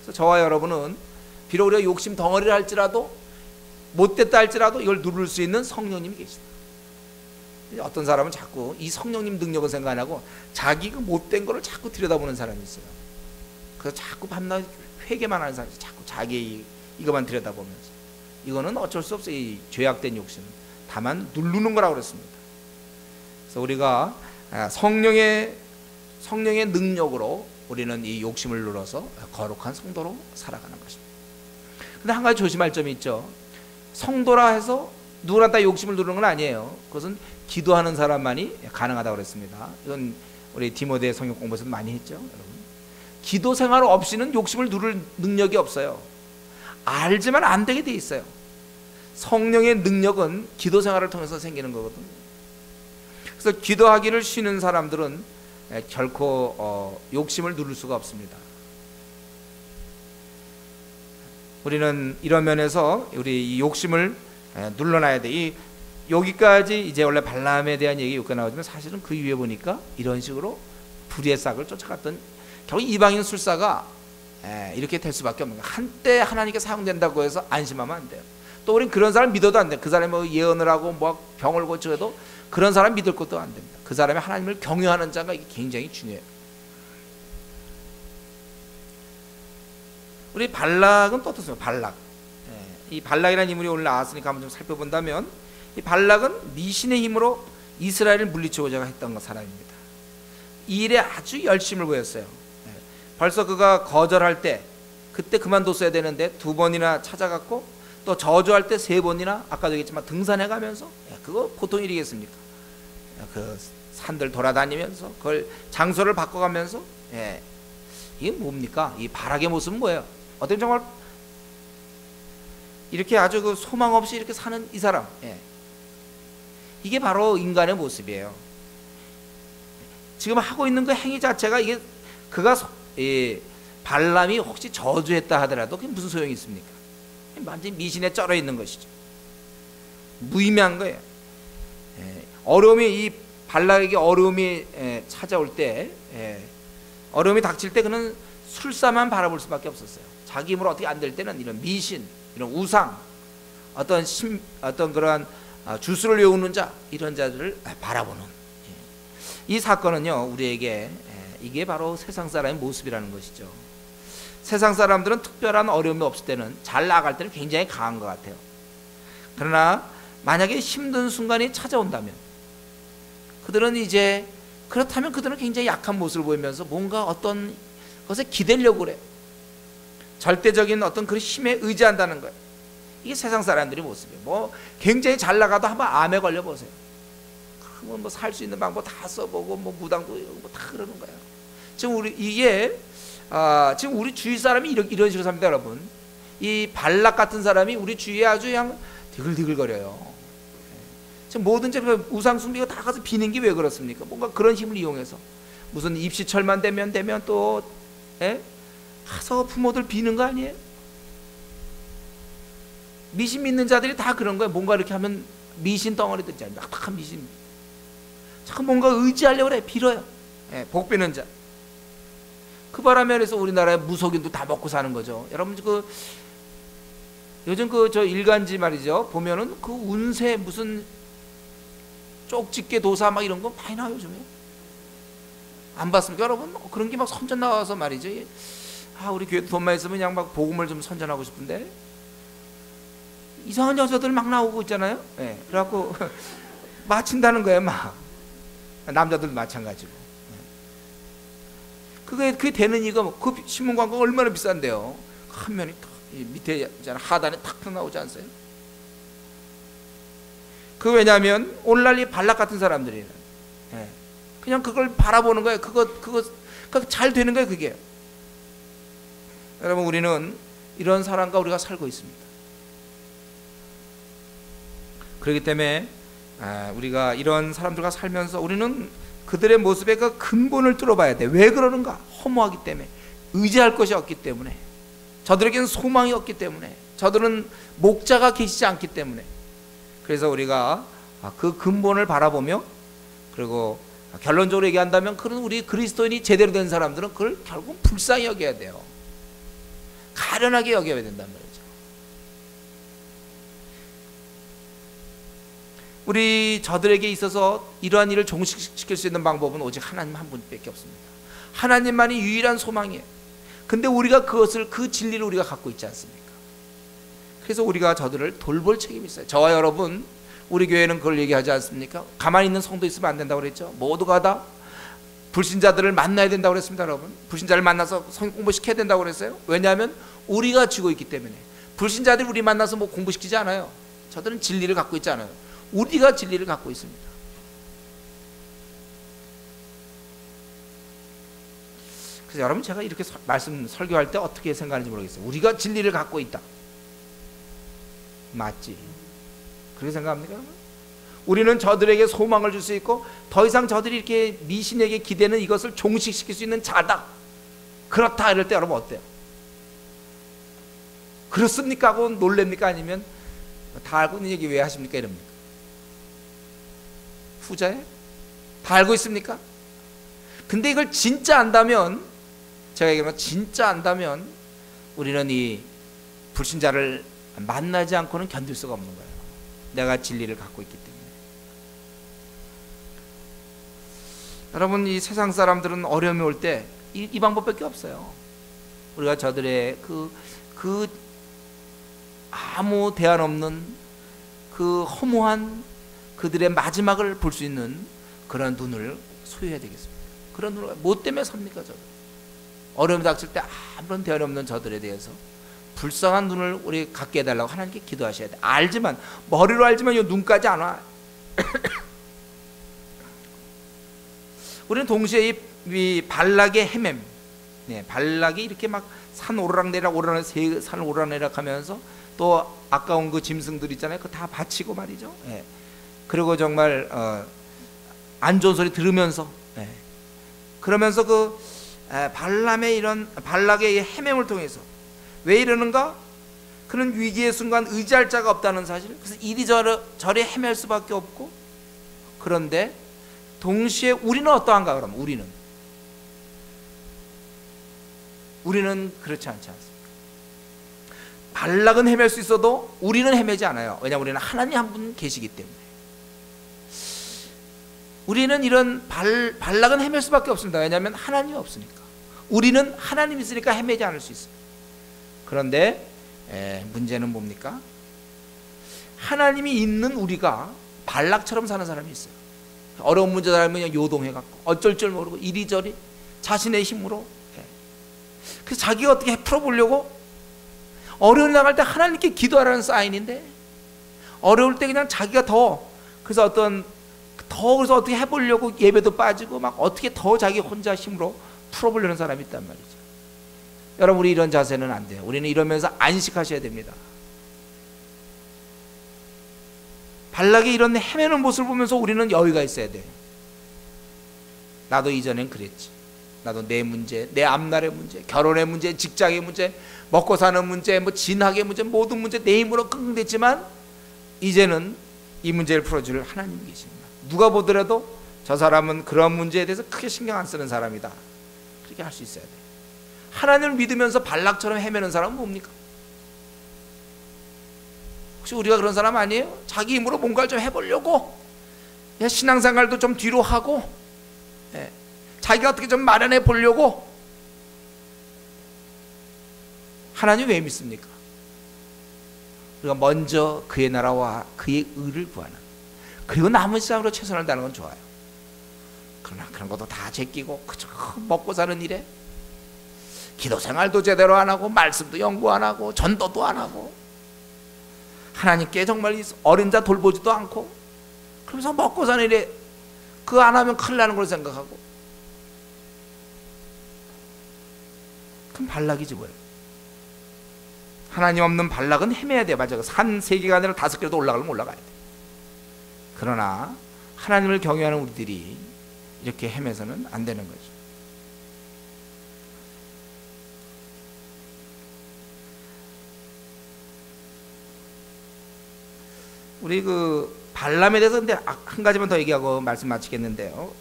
그래서 저와 여러분은 비록 우리가 욕심 덩어리를 할지라도 못됐다 할지라도 이걸 누를 수 있는 성령님이 계시다. 어떤 사람은 자꾸 이 성령님 능력을 생각 안 하고 자기 그 못된 거를 자꾸 들여다보는 사람이 있어요. 그래서 자꾸 밤낮 회개만 하는 사람이 자꾸 자기 이것만 들여다보면서, 이거는 어쩔 수 없어요. 이 죄악된 욕심 다만 누르는 거라고 그랬습니다. 그래서 우리가 성령의 능력으로 우리는 이 욕심을 눌러서 거룩한 성도로 살아가는 것입니다. 근데 한 가지 조심할 점이 있죠. 성도라 해서 누구나 다 욕심을 누르는 건 아니에요. 그것은 기도하는 사람만이 가능하다고 그랬습니다. 이건 우리 디모데 성경 공부에서도 많이 했죠. 여러분, 기도 생활 없이는 욕심을 누를 능력이 없어요. 알지만 안 되게 돼 있어요. 성령의 능력은 기도 생활을 통해서 생기는 거거든요. 그래서 기도하기를 쉬는 사람들은 결코 욕심을 누를 수가 없습니다. 우리는 이런 면에서 우리 이 욕심을 눌러놔야 돼. 여기까지 이제 원래 발람에 대한 얘기 여기까지 나오지만 사실은 그 위에 보니까 이런 식으로 불의의 싹을 쫓아갔던 결국 이방인 술사가 이렇게 될 수밖에 없는 거예요. 한때 하나님께 사용된다고 해서 안심하면 안 돼요. 또 우린 그런 사람 믿어도 안 돼요. 그 사람이 뭐 예언을 하고 뭐 병을 고쳐도 그런 사람 믿을 것도 안 됩니다. 그 사람이 하나님을 경외하는 자가 이게 굉장히 중요해요. 우리 발락은 또 어떻습니까? 발락. 이 발락이라는 인물이 오늘 나왔으니까 한번 좀 살펴본다면, 이 발락은 미신의 힘으로 이스라엘을 물리치고자 했던 사람입니다. 이 일에 아주 열심을 보였어요. 벌써 그가 거절할 때 그때 그만뒀어야 되는데 2번이나 찾아갔고, 또 저주할 때 3번이나 아까도 얘기했지만 등산해 가면서, 그거 보통 일이겠습니까? 그 산들 돌아다니면서 그걸 장소를 바꿔가면서, 이게 뭡니까? 이 발락의 모습은 뭐예요? 어떤 정말 이렇게 아주 그 소망 없이 이렇게 사는 이 사람, 이게 바로 인간의 모습이에요. 지금 하고 있는 그 행위 자체가 이게 발람이 혹시 저주했다 하더라도 그게 무슨 소용이 있습니까? 완전히 미신에 쩔어 있는 것이죠. 무의미한 거예요. 어려움이, 이 발락에게 어려움이 찾아올 때, 어려움이 닥칠 때 그는 술사만 바라볼 수밖에 없었어요. 자기 힘으로 어떻게 안 될 때는 이런 미신, 이런 우상, 어떤 그러한 주술을 외우는 자, 이런 자들을 바라보는 이 사건은요, 우리에게 이게 바로 세상 사람의 모습이라는 것이죠. 세상 사람들은 특별한 어려움이 없을 때는, 잘 나갈 때는 굉장히 강한 것 같아요. 그러나 만약에 힘든 순간이 찾아온다면 그렇다면 그들은 굉장히 약한 모습을 보이면서 뭔가 어떤 것에 기대려고 그래요. 절대적인 어떤 그런 힘에 의지한다는 거예요. 이게 세상 사람들의 모습이에요. 뭐 굉장히 잘 나가도 한번 암에 걸려 보세요. 그러면 뭐 살 수 있는 방법 다 써보고 뭐 무당도 뭐 다 그러는 거예요. 지금 우리 주위 사람이 이런 식으로 삽니다, 여러분. 이 발락 같은 사람이 우리 주위에 아주 그냥 디글디글거려요. 지금 뭐든지 우상숭배가 다 가서 비는 게 왜 그렇습니까? 뭔가 그런 힘을 이용해서 무슨 입시철만 되면 또 가서 부모들 비는 거 아니에요? 미신 믿는 자들이 다 그런 거예요. 뭔가 이렇게 하면 미신 덩어리들 있잖아요. 막막한 미신. 자꾸 뭔가 의지하려고 그래. 빌어요. 복 비는 자. 그 바람에 그래서 우리나라의 무속인도 다 먹고 사는 거죠. 여러분 요즘 저 일간지 말이죠. 보면은 그 운세 무슨 쪽집게 도사 막 이런 거 많이 나와요 요즘에. 안 봤습니까 여러분? 그런 게 막 선전 나와서 말이죠. 우리 교회 돈만 있으면 그냥 막 복음을 좀 선전하고 싶은데 이상한 여자들 막 나오고 있잖아요. 그래갖고 맞힌다는 거예요. 막 남자들 마찬가지고. 그게 되는 이유가 그 신문 광고가 얼마나 비싼데요. 한 면이 탁 밑에 하단에 탁 나오지 않아요? 그 왜냐하면 오늘날 이 발락 같은 사람들이 그냥 그걸 바라보는 거예요. 그거 잘 되는 거예요. 그게. 여러분 우리는 이런 사람과 우리가 살고 있습니다. 그렇기 때문에 우리가 이런 사람들과 살면서 우리는 그들의 모습의 그 근본을 뚫어봐야 돼. 왜 그러는가? 허무하기 때문에, 의지할 것이 없기 때문에, 저들에게는 소망이 없기 때문에, 저들은 목자가 계시지 않기 때문에. 그래서 우리가 그 근본을 바라보며, 그리고 결론적으로 얘기한다면 그런 우리 그리스도인이 제대로 된 사람들은 그걸 결국 불쌍히 여겨야 돼요. 가련하게 여겨야 된단 말이죠. 우리 저들에게 있어서 이러한 일을 종식시킬 수 있는 방법은 오직 하나님 한 분밖에 없습니다. 하나님만이 유일한 소망이에요. 근데 우리가 그 진리를 우리가 갖고 있지 않습니까? 그래서 우리가 저들을 돌볼 책임이 있어요. 저와 여러분, 우리 교회는 그걸 얘기하지 않습니까? 가만히 있는 성도 있으면 안 된다고 그랬죠. 모두가 다 불신자들을 만나야 된다고 그랬습니다. 여러분, 불신자를 만나서 성경 공부시켜야 된다고 그랬어요. 왜냐하면 우리가 쥐고 있기 때문에. 불신자들이 우리 만나서 뭐 공부시키지 않아요. 저들은 진리를 갖고 있지 않아요. 우리가 진리를 갖고 있습니다. 그래서 여러분, 제가 이렇게 설교할 때 어떻게 생각하는지 모르겠어요. 우리가 진리를 갖고 있다. 맞지? 그렇게 생각합니까? 우리는 저들에게 소망을 줄 수 있고 더 이상 저들이 이렇게 미신에게 기대는 이것을 종식시킬 수 있는 자다. 그렇다 이럴 때 여러분 어때요? 그렇습니까? 하고 놀랍니까? 아니면 다 알고 있는 얘기 왜 하십니까? 이럽니까? 후자에? 다 알고 있습니까? 근데 이걸 진짜 안다면, 제가 얘기하면 진짜 안다면 우리는 이 불신자를 만나지 않고는 견딜 수가 없는 거예요. 내가 진리를 갖고 있기 때문에. 여러분, 이 세상 사람들은 어려움이 올 때 이 방법밖에 없어요. 우리가 저들의 그 아무 대안 없는 그 허무한 그들의 마지막을 볼 수 있는 그런 눈을 소유해야 되겠습니다. 그런 눈을 뭐 때문에 삽니까? 저들 어려움이 닥칠 때 아무런 대안이 없는 저들에 대해서 불쌍한 눈을 우리 갖게 해달라고 하나님께 기도하셔야 돼. 알지만, 머리로 알지만 이 눈까지 안 와. 우리는 동시에 이 발락의 헤맴, 발락이 이렇게 막 산 오르락내리락 산을 오르락내리락 하면서 또 아까운 그 짐승들 있잖아요. 그거 다 바치고 말이죠. 그리고 정말 안 좋은 소리 들으면서, 그러면서 그 발락의 헤맴을 통해서 왜 이러는가? 그는 위기의 순간 의지할 자가 없다는 사실. 그래서 이리저리 헤맬 수밖에 없고, 그런데 동시에 우리는 어떠한가? 그러면 우리는 그렇지 않지 않습니까? 발락은 헤맬 수 있어도 우리는 헤매지 않아요. 왜냐하면 우리는 하나님 한 분 계시기 때문에. 우리는 이런 발락은 헤맬 수밖에 없습니다. 왜냐하면 하나님이 없으니까. 우리는 하나님이 있으니까 헤매지 않을 수 있어요. 그런데 문제는 뭡니까? 하나님이 있는 우리가 발락처럼 사는 사람이 있어요. 어려운 문제 달면 그냥 요동해갖고 어쩔 줄 모르고 이리저리 자신의 힘으로. 그래서 자기가 어떻게 풀어보려고, 어려운 일 나갈 때 하나님께 기도하라는 사인인데, 어려울 때 그냥 자기가 그래서 어떻게 해보려고 예배도 빠지고 막 어떻게 더 자기 혼자 힘으로 풀어보려는 사람이 있단 말이죠. 여러분, 우리 이런 자세는 안 돼요. 우리는 이러면서 안식하셔야 됩니다. 발락이 이런 헤매는 모습을 보면서 우리는 여유가 있어야 돼요. 나도 이전엔 그랬지. 나도 내 문제, 내 앞날의 문제, 결혼의 문제, 직장의 문제, 먹고 사는 문제, 뭐 진학의 문제, 모든 문제 내 힘으로 끙끙댔지만 이제는 이 문제를 풀어줄 하나님이 계십니다. 누가 보더라도 저 사람은 그런 문제에 대해서 크게 신경 안 쓰는 사람이다, 그렇게 할 수 있어야 돼요. 하나님을 믿으면서 발락처럼 헤매는 사람은 뭡니까? 혹시 우리가 그런 사람 아니에요? 자기 힘으로 뭔가를 좀 해보려고, 신앙생활도 좀 뒤로 하고, 자기가 어떻게 좀 마련해 보려고. 하나님 왜 믿습니까? 우리가 먼저 그의 나라와 그의 의를 구하는, 그리고 남은 세상으로 최선을 다하는 건 좋아요. 그러나 그런 것도 다 제끼고 그저 먹고 사는 일에 기도 생활도 제대로 안 하고 말씀도 연구 안 하고 전도도 안 하고 하나님께 정말 어린 자 돌보지도 않고, 그러면서 먹고 사는 일에 그거 안 하면 큰일 나는 걸 생각하고, 그럼 발락이지 뭐예요. 하나님 없는 발락은 헤매야 돼요. 맞아요. 산 3개가 아니라 5개라도 올라가려면 올라가야 돼. 그러나 하나님을 경외하는 우리들이 이렇게 헤매서는 안 되는 거죠. 우리 그 발람에 대해서 근데 한 가지만 더 얘기하고 말씀 마치겠는데요.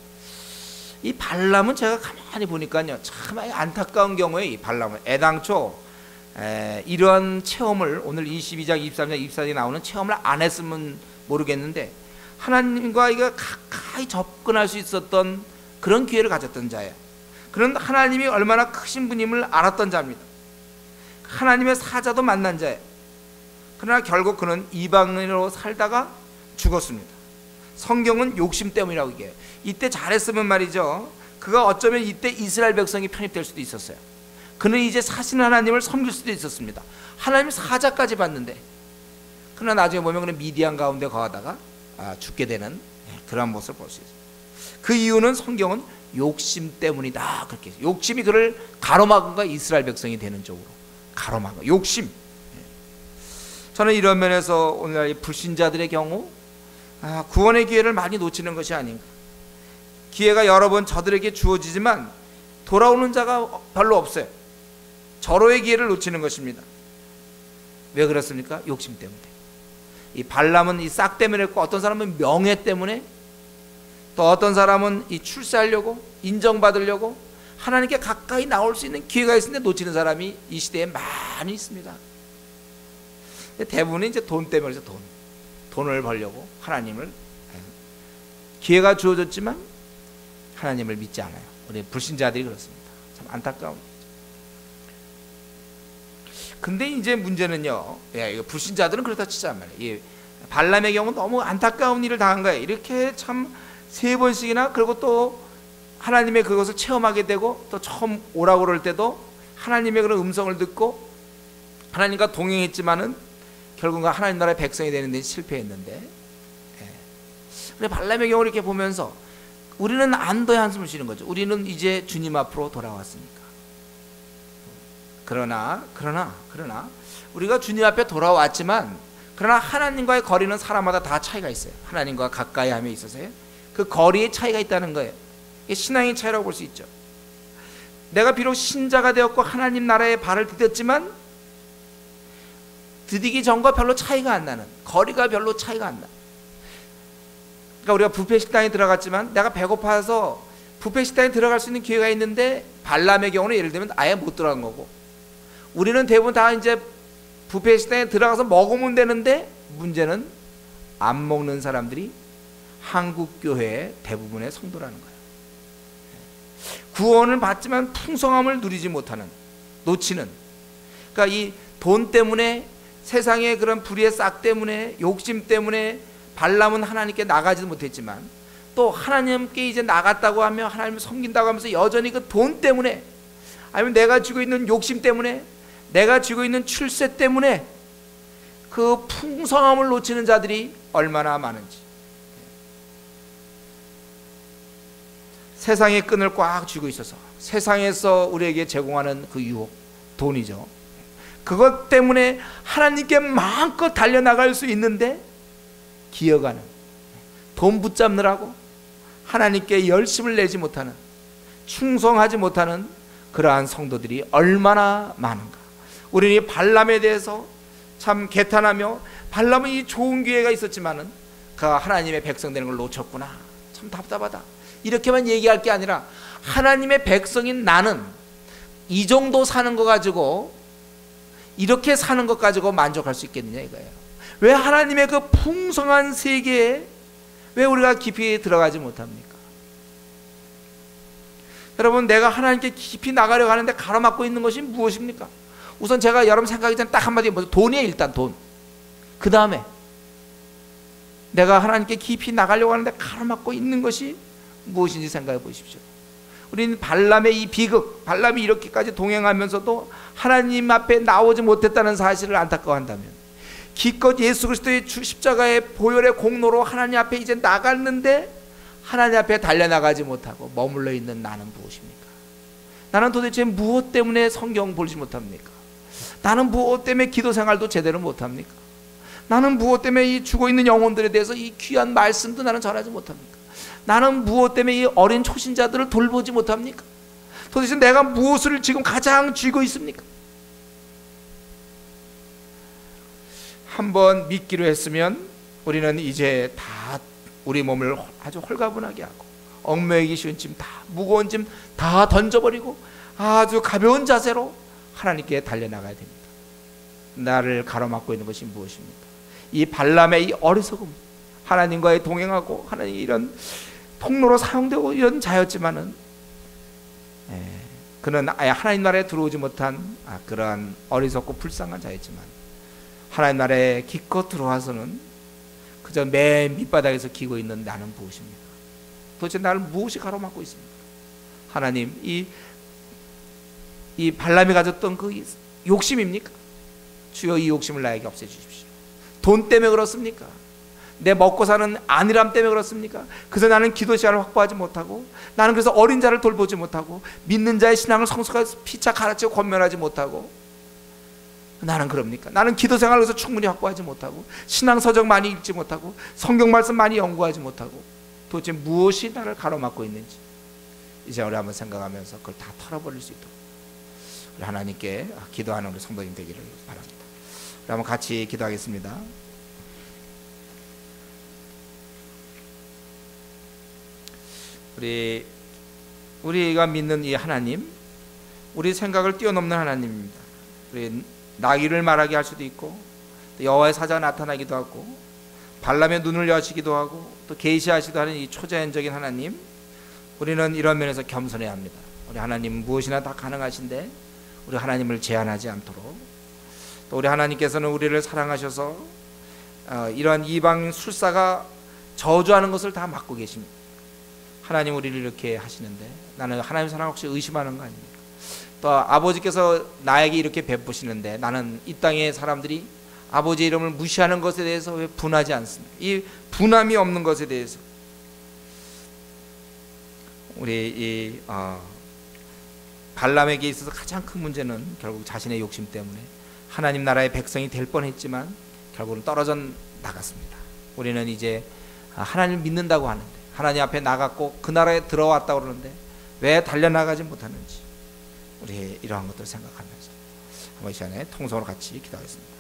이 발람은 제가 가만히 보니까요, 참 안타까운 경우에 이 발람은 애당초 이러한 체험을, 오늘 22장, 23장, 24장에 나오는 체험을 안 했으면 모르겠는데 하나님과 이거 가까이 접근할 수 있었던 그런 기회를 가졌던 자예요. 그런 하나님이 얼마나 크신 분임을 알았던 자입니다. 하나님의 사자도 만난 자예요. 그러나 결국 그는 이방인으로 살다가 죽었습니다. 성경은 욕심 때문이라고 얘기해요. 이때 잘했으면 말이죠, 그가 어쩌면 이때 이스라엘 백성이 편입될 수도 있었어요. 그는 이제 사신 하나님을 섬길 수도 있었습니다. 하나님 사자까지 봤는데, 그러나 나중에 보면 그는 미디안 가운데 거하다가 죽게 되는 그런 모습을 볼 수 있어요. 그 이유는 성경은 욕심 때문이다, 그렇게 해요. 욕심이 그를 가로막은 거야. 이스라엘 백성이 되는 쪽으로 가로막은 거야. 욕심. 저는 이런 면에서 오늘날 불신자들의 경우 구원의 기회를 많이 놓치는 것이 아닌가. 기회가 여러 번 저들에게 주어지지만 돌아오는 자가 별로 없어요. 절호의 기회를 놓치는 것입니다. 왜 그렇습니까? 욕심 때문에. 이 발람은 이 싹 때문에 했고, 어떤 사람은 명예 때문에, 또 어떤 사람은 이 출세하려고, 인정받으려고, 하나님께 가까이 나올 수 있는 기회가 있는데 놓치는 사람이 이 시대에 많이 있습니다. 대부분은 이제 돈 때문에, 그래서 돈을 벌려고 하나님을, 기회가 주어졌지만 하나님을 믿지 않아요. 우리 불신자들이 그렇습니다. 참 안타까운. 근데 이제 문제는요, 이거 불신자들은 그렇다 치자 말이에요. 발람의 경우 너무 안타까운 일을 당한 거예요. 이렇게 참 3번씩이나, 그리고 또 하나님의 그것을 체험하게 되고, 또 처음 오라고 그럴 때도 하나님의 그런 음성을 듣고 하나님과 동행했지만은 결국은 하나님 나라의 백성이 되는 데 실패했는데, 그래 발람의 경우를 이렇게 보면서 우리는 안도의 한숨을 쉬는 거죠. 우리는 이제 주님 앞으로 돌아왔으니까. 그러나 우리가 주님 앞에 돌아왔지만, 그러나 하나님과의 거리는 사람마다 다 차이가 있어요. 하나님과 가까이 함에 있어서요, 그 거리의 차이가 있다는 거예요. 이게 신앙의 차이라고 볼 수 있죠. 내가 비록 신자가 되었고 하나님 나라에 발을 디뎠지만 디디기 전과 별로 차이가 안 나는, 거리가 별로 차이가 안 나. 그러니까 우리가 뷔페 식당에 들어갔지만 내가 배고파서 뷔페 식당에 들어갈 수 있는 기회가 있는데, 발람의 경우는 예를 들면 아예 못 들어간 거고, 우리는 대부분 다 이제 뷔페 식당에 들어가서 먹으면 되는데, 문제는 안 먹는 사람들이 한국 교회의 대부분의 성도라는 거예요. 구원을 받지만 풍성함을 누리지 못하는, 놓치는. 그러니까 이 돈 때문에, 세상의 그런 불의의 싹 때문에, 욕심 때문에 발람은 하나님께 나가지도 못했지만, 또 하나님께 이제 나갔다고 하며 하나님을 섬긴다고 하면서 여전히 그 돈 때문에, 아니면 내가 쥐고 있는 욕심 때문에, 내가 쥐고 있는 출세 때문에 그 풍성함을 놓치는 자들이 얼마나 많은지. 세상의 끈을 꽉 쥐고 있어서 세상에서 우리에게 제공하는 그 유혹, 돈이죠. 그것 때문에 하나님께 마음껏 달려나갈 수 있는데 기어가는, 돈 붙잡느라고 하나님께 열심을 내지 못하는, 충성하지 못하는 그러한 성도들이 얼마나 많은가. 우리는 이 발람에 대해서 참 개탄하며, 발람은 이 좋은 기회가 있었지만은 그 하나님의 백성 되는 걸 놓쳤구나, 참 답답하다, 이렇게만 얘기할 게 아니라 하나님의 백성인 나는 이 정도 사는 거 가지고, 이렇게 사는 것 가지고 만족할 수 있겠느냐 이거예요. 왜 하나님의 그 풍성한 세계에 왜 우리가 깊이 들어가지 못합니까? 여러분, 내가 하나님께 깊이 나가려고 하는데 가로막고 있는 것이 무엇입니까? 우선 제가 여러분 생각하기 전에 딱 한마디, 돈이에요. 일단 돈. 그 다음에 내가 하나님께 깊이 나가려고 하는데 가로막고 있는 것이 무엇인지 생각해 보십시오. 우리는 발람의 이 비극, 발람이 이렇게까지 동행하면서도 하나님 앞에 나오지 못했다는 사실을 안타까워한다면, 기껏 예수 그리스도의 십자가의 보혈의 공로로 하나님 앞에 이제 나갔는데 하나님 앞에 달려나가지 못하고 머물러 있는 나는 무엇입니까? 나는 도대체 무엇 때문에 성경 보지 못합니까? 나는 무엇 때문에 기도 생활도 제대로 못합니까? 나는 무엇 때문에 이 죽어있는 영혼들에 대해서 이 귀한 말씀도 나는 전하지 못합니까? 나는 무엇 때문에 이 어린 초신자들을 돌보지 못합니까? 도대체 내가 무엇을 지금 가장 쥐고 있습니까? 한번 믿기로 했으면 우리는 이제 다 우리 몸을 아주 홀가분하게 하고, 얽매이기 쉬운 짐 다, 무거운 짐 다 던져버리고 아주 가벼운 자세로 하나님께 달려나가야 됩니다. 나를 가로막고 있는 것이 무엇입니까? 이 발람의 이 어리석음, 하나님과의 동행하고 하나님 이런 통로로 사용되고 이런 자였지만은, 그는 아예 하나님 나라에 들어오지 못한 그러한 어리석고 불쌍한 자였지만, 하나님 나라에 기껏 들어와서는 그저 맨 밑바닥에서 기고 있는 나는 무엇입니까? 도대체 나를 무엇이 가로막고 있습니까? 하나님, 이 발람이 가졌던 그 욕심입니까? 주여, 이 욕심을 나에게 없애주십시오. 돈 때문에 그렇습니까? 내 먹고 사는 안일함 때문에 그렇습니까? 그래서 나는 기도 시간을 확보하지 못하고, 나는 그래서 어린 자를 돌보지 못하고, 믿는 자의 신앙을 성숙하게 피차 가르치고 권면하지 못하고, 나는 그럽니까? 나는 기도 생활에서 충분히 확보하지 못하고, 신앙 서적 많이 읽지 못하고, 성경 말씀 많이 연구하지 못하고, 도대체 무엇이 나를 가로막고 있는지 이제 우리 한번 생각하면서 그걸 다 털어버릴 수 있도록 우리 하나님께 기도하는 우리 성도님 되기를 바랍니다. 우리 한번 같이 기도하겠습니다. 우리가 믿는 이 하나님, 우리 생각을 뛰어넘는 하나님입니다. 우리 나귀를 말하게 할 수도 있고, 또 여호와의 사자가 나타나기도 하고, 발람의 눈을 여시기도 하고, 또 계시하시기도 하는 이 초자연적인 하나님, 우리는 이런 면에서 겸손해야 합니다. 우리 하나님 무엇이나 다 가능하신데 우리 하나님을 제한하지 않도록, 또 우리 하나님께서는 우리를 사랑하셔서 이러한 이방 술사가 저주하는 것을 다 막고 계십니다. 하나님 우리를 이렇게 하시는데 나는 하나님 사랑 혹시 의심하는 거 아닙니까? 또 아버지께서 나에게 이렇게 베푸시는데 나는 이 땅의 사람들이 아버지의 이름을 무시하는 것에 대해서 왜 분하지 않습니까? 이 분함이 없는 것에 대해서 우리 이 발람에게 있어서 가장 큰 문제는 결국 자신의 욕심 때문에 하나님 나라의 백성이 될 뻔했지만 결국은 떨어져 나갔습니다. 우리는 이제 하나님을 믿는다고 하는데, 하나님 앞에 나갔고 그 나라에 들어왔다고 그러는데 왜 달려나가지 못하는지, 우리 이러한 것들을 생각하면서 한번 이 시간에 통성으로 같이 기도하겠습니다.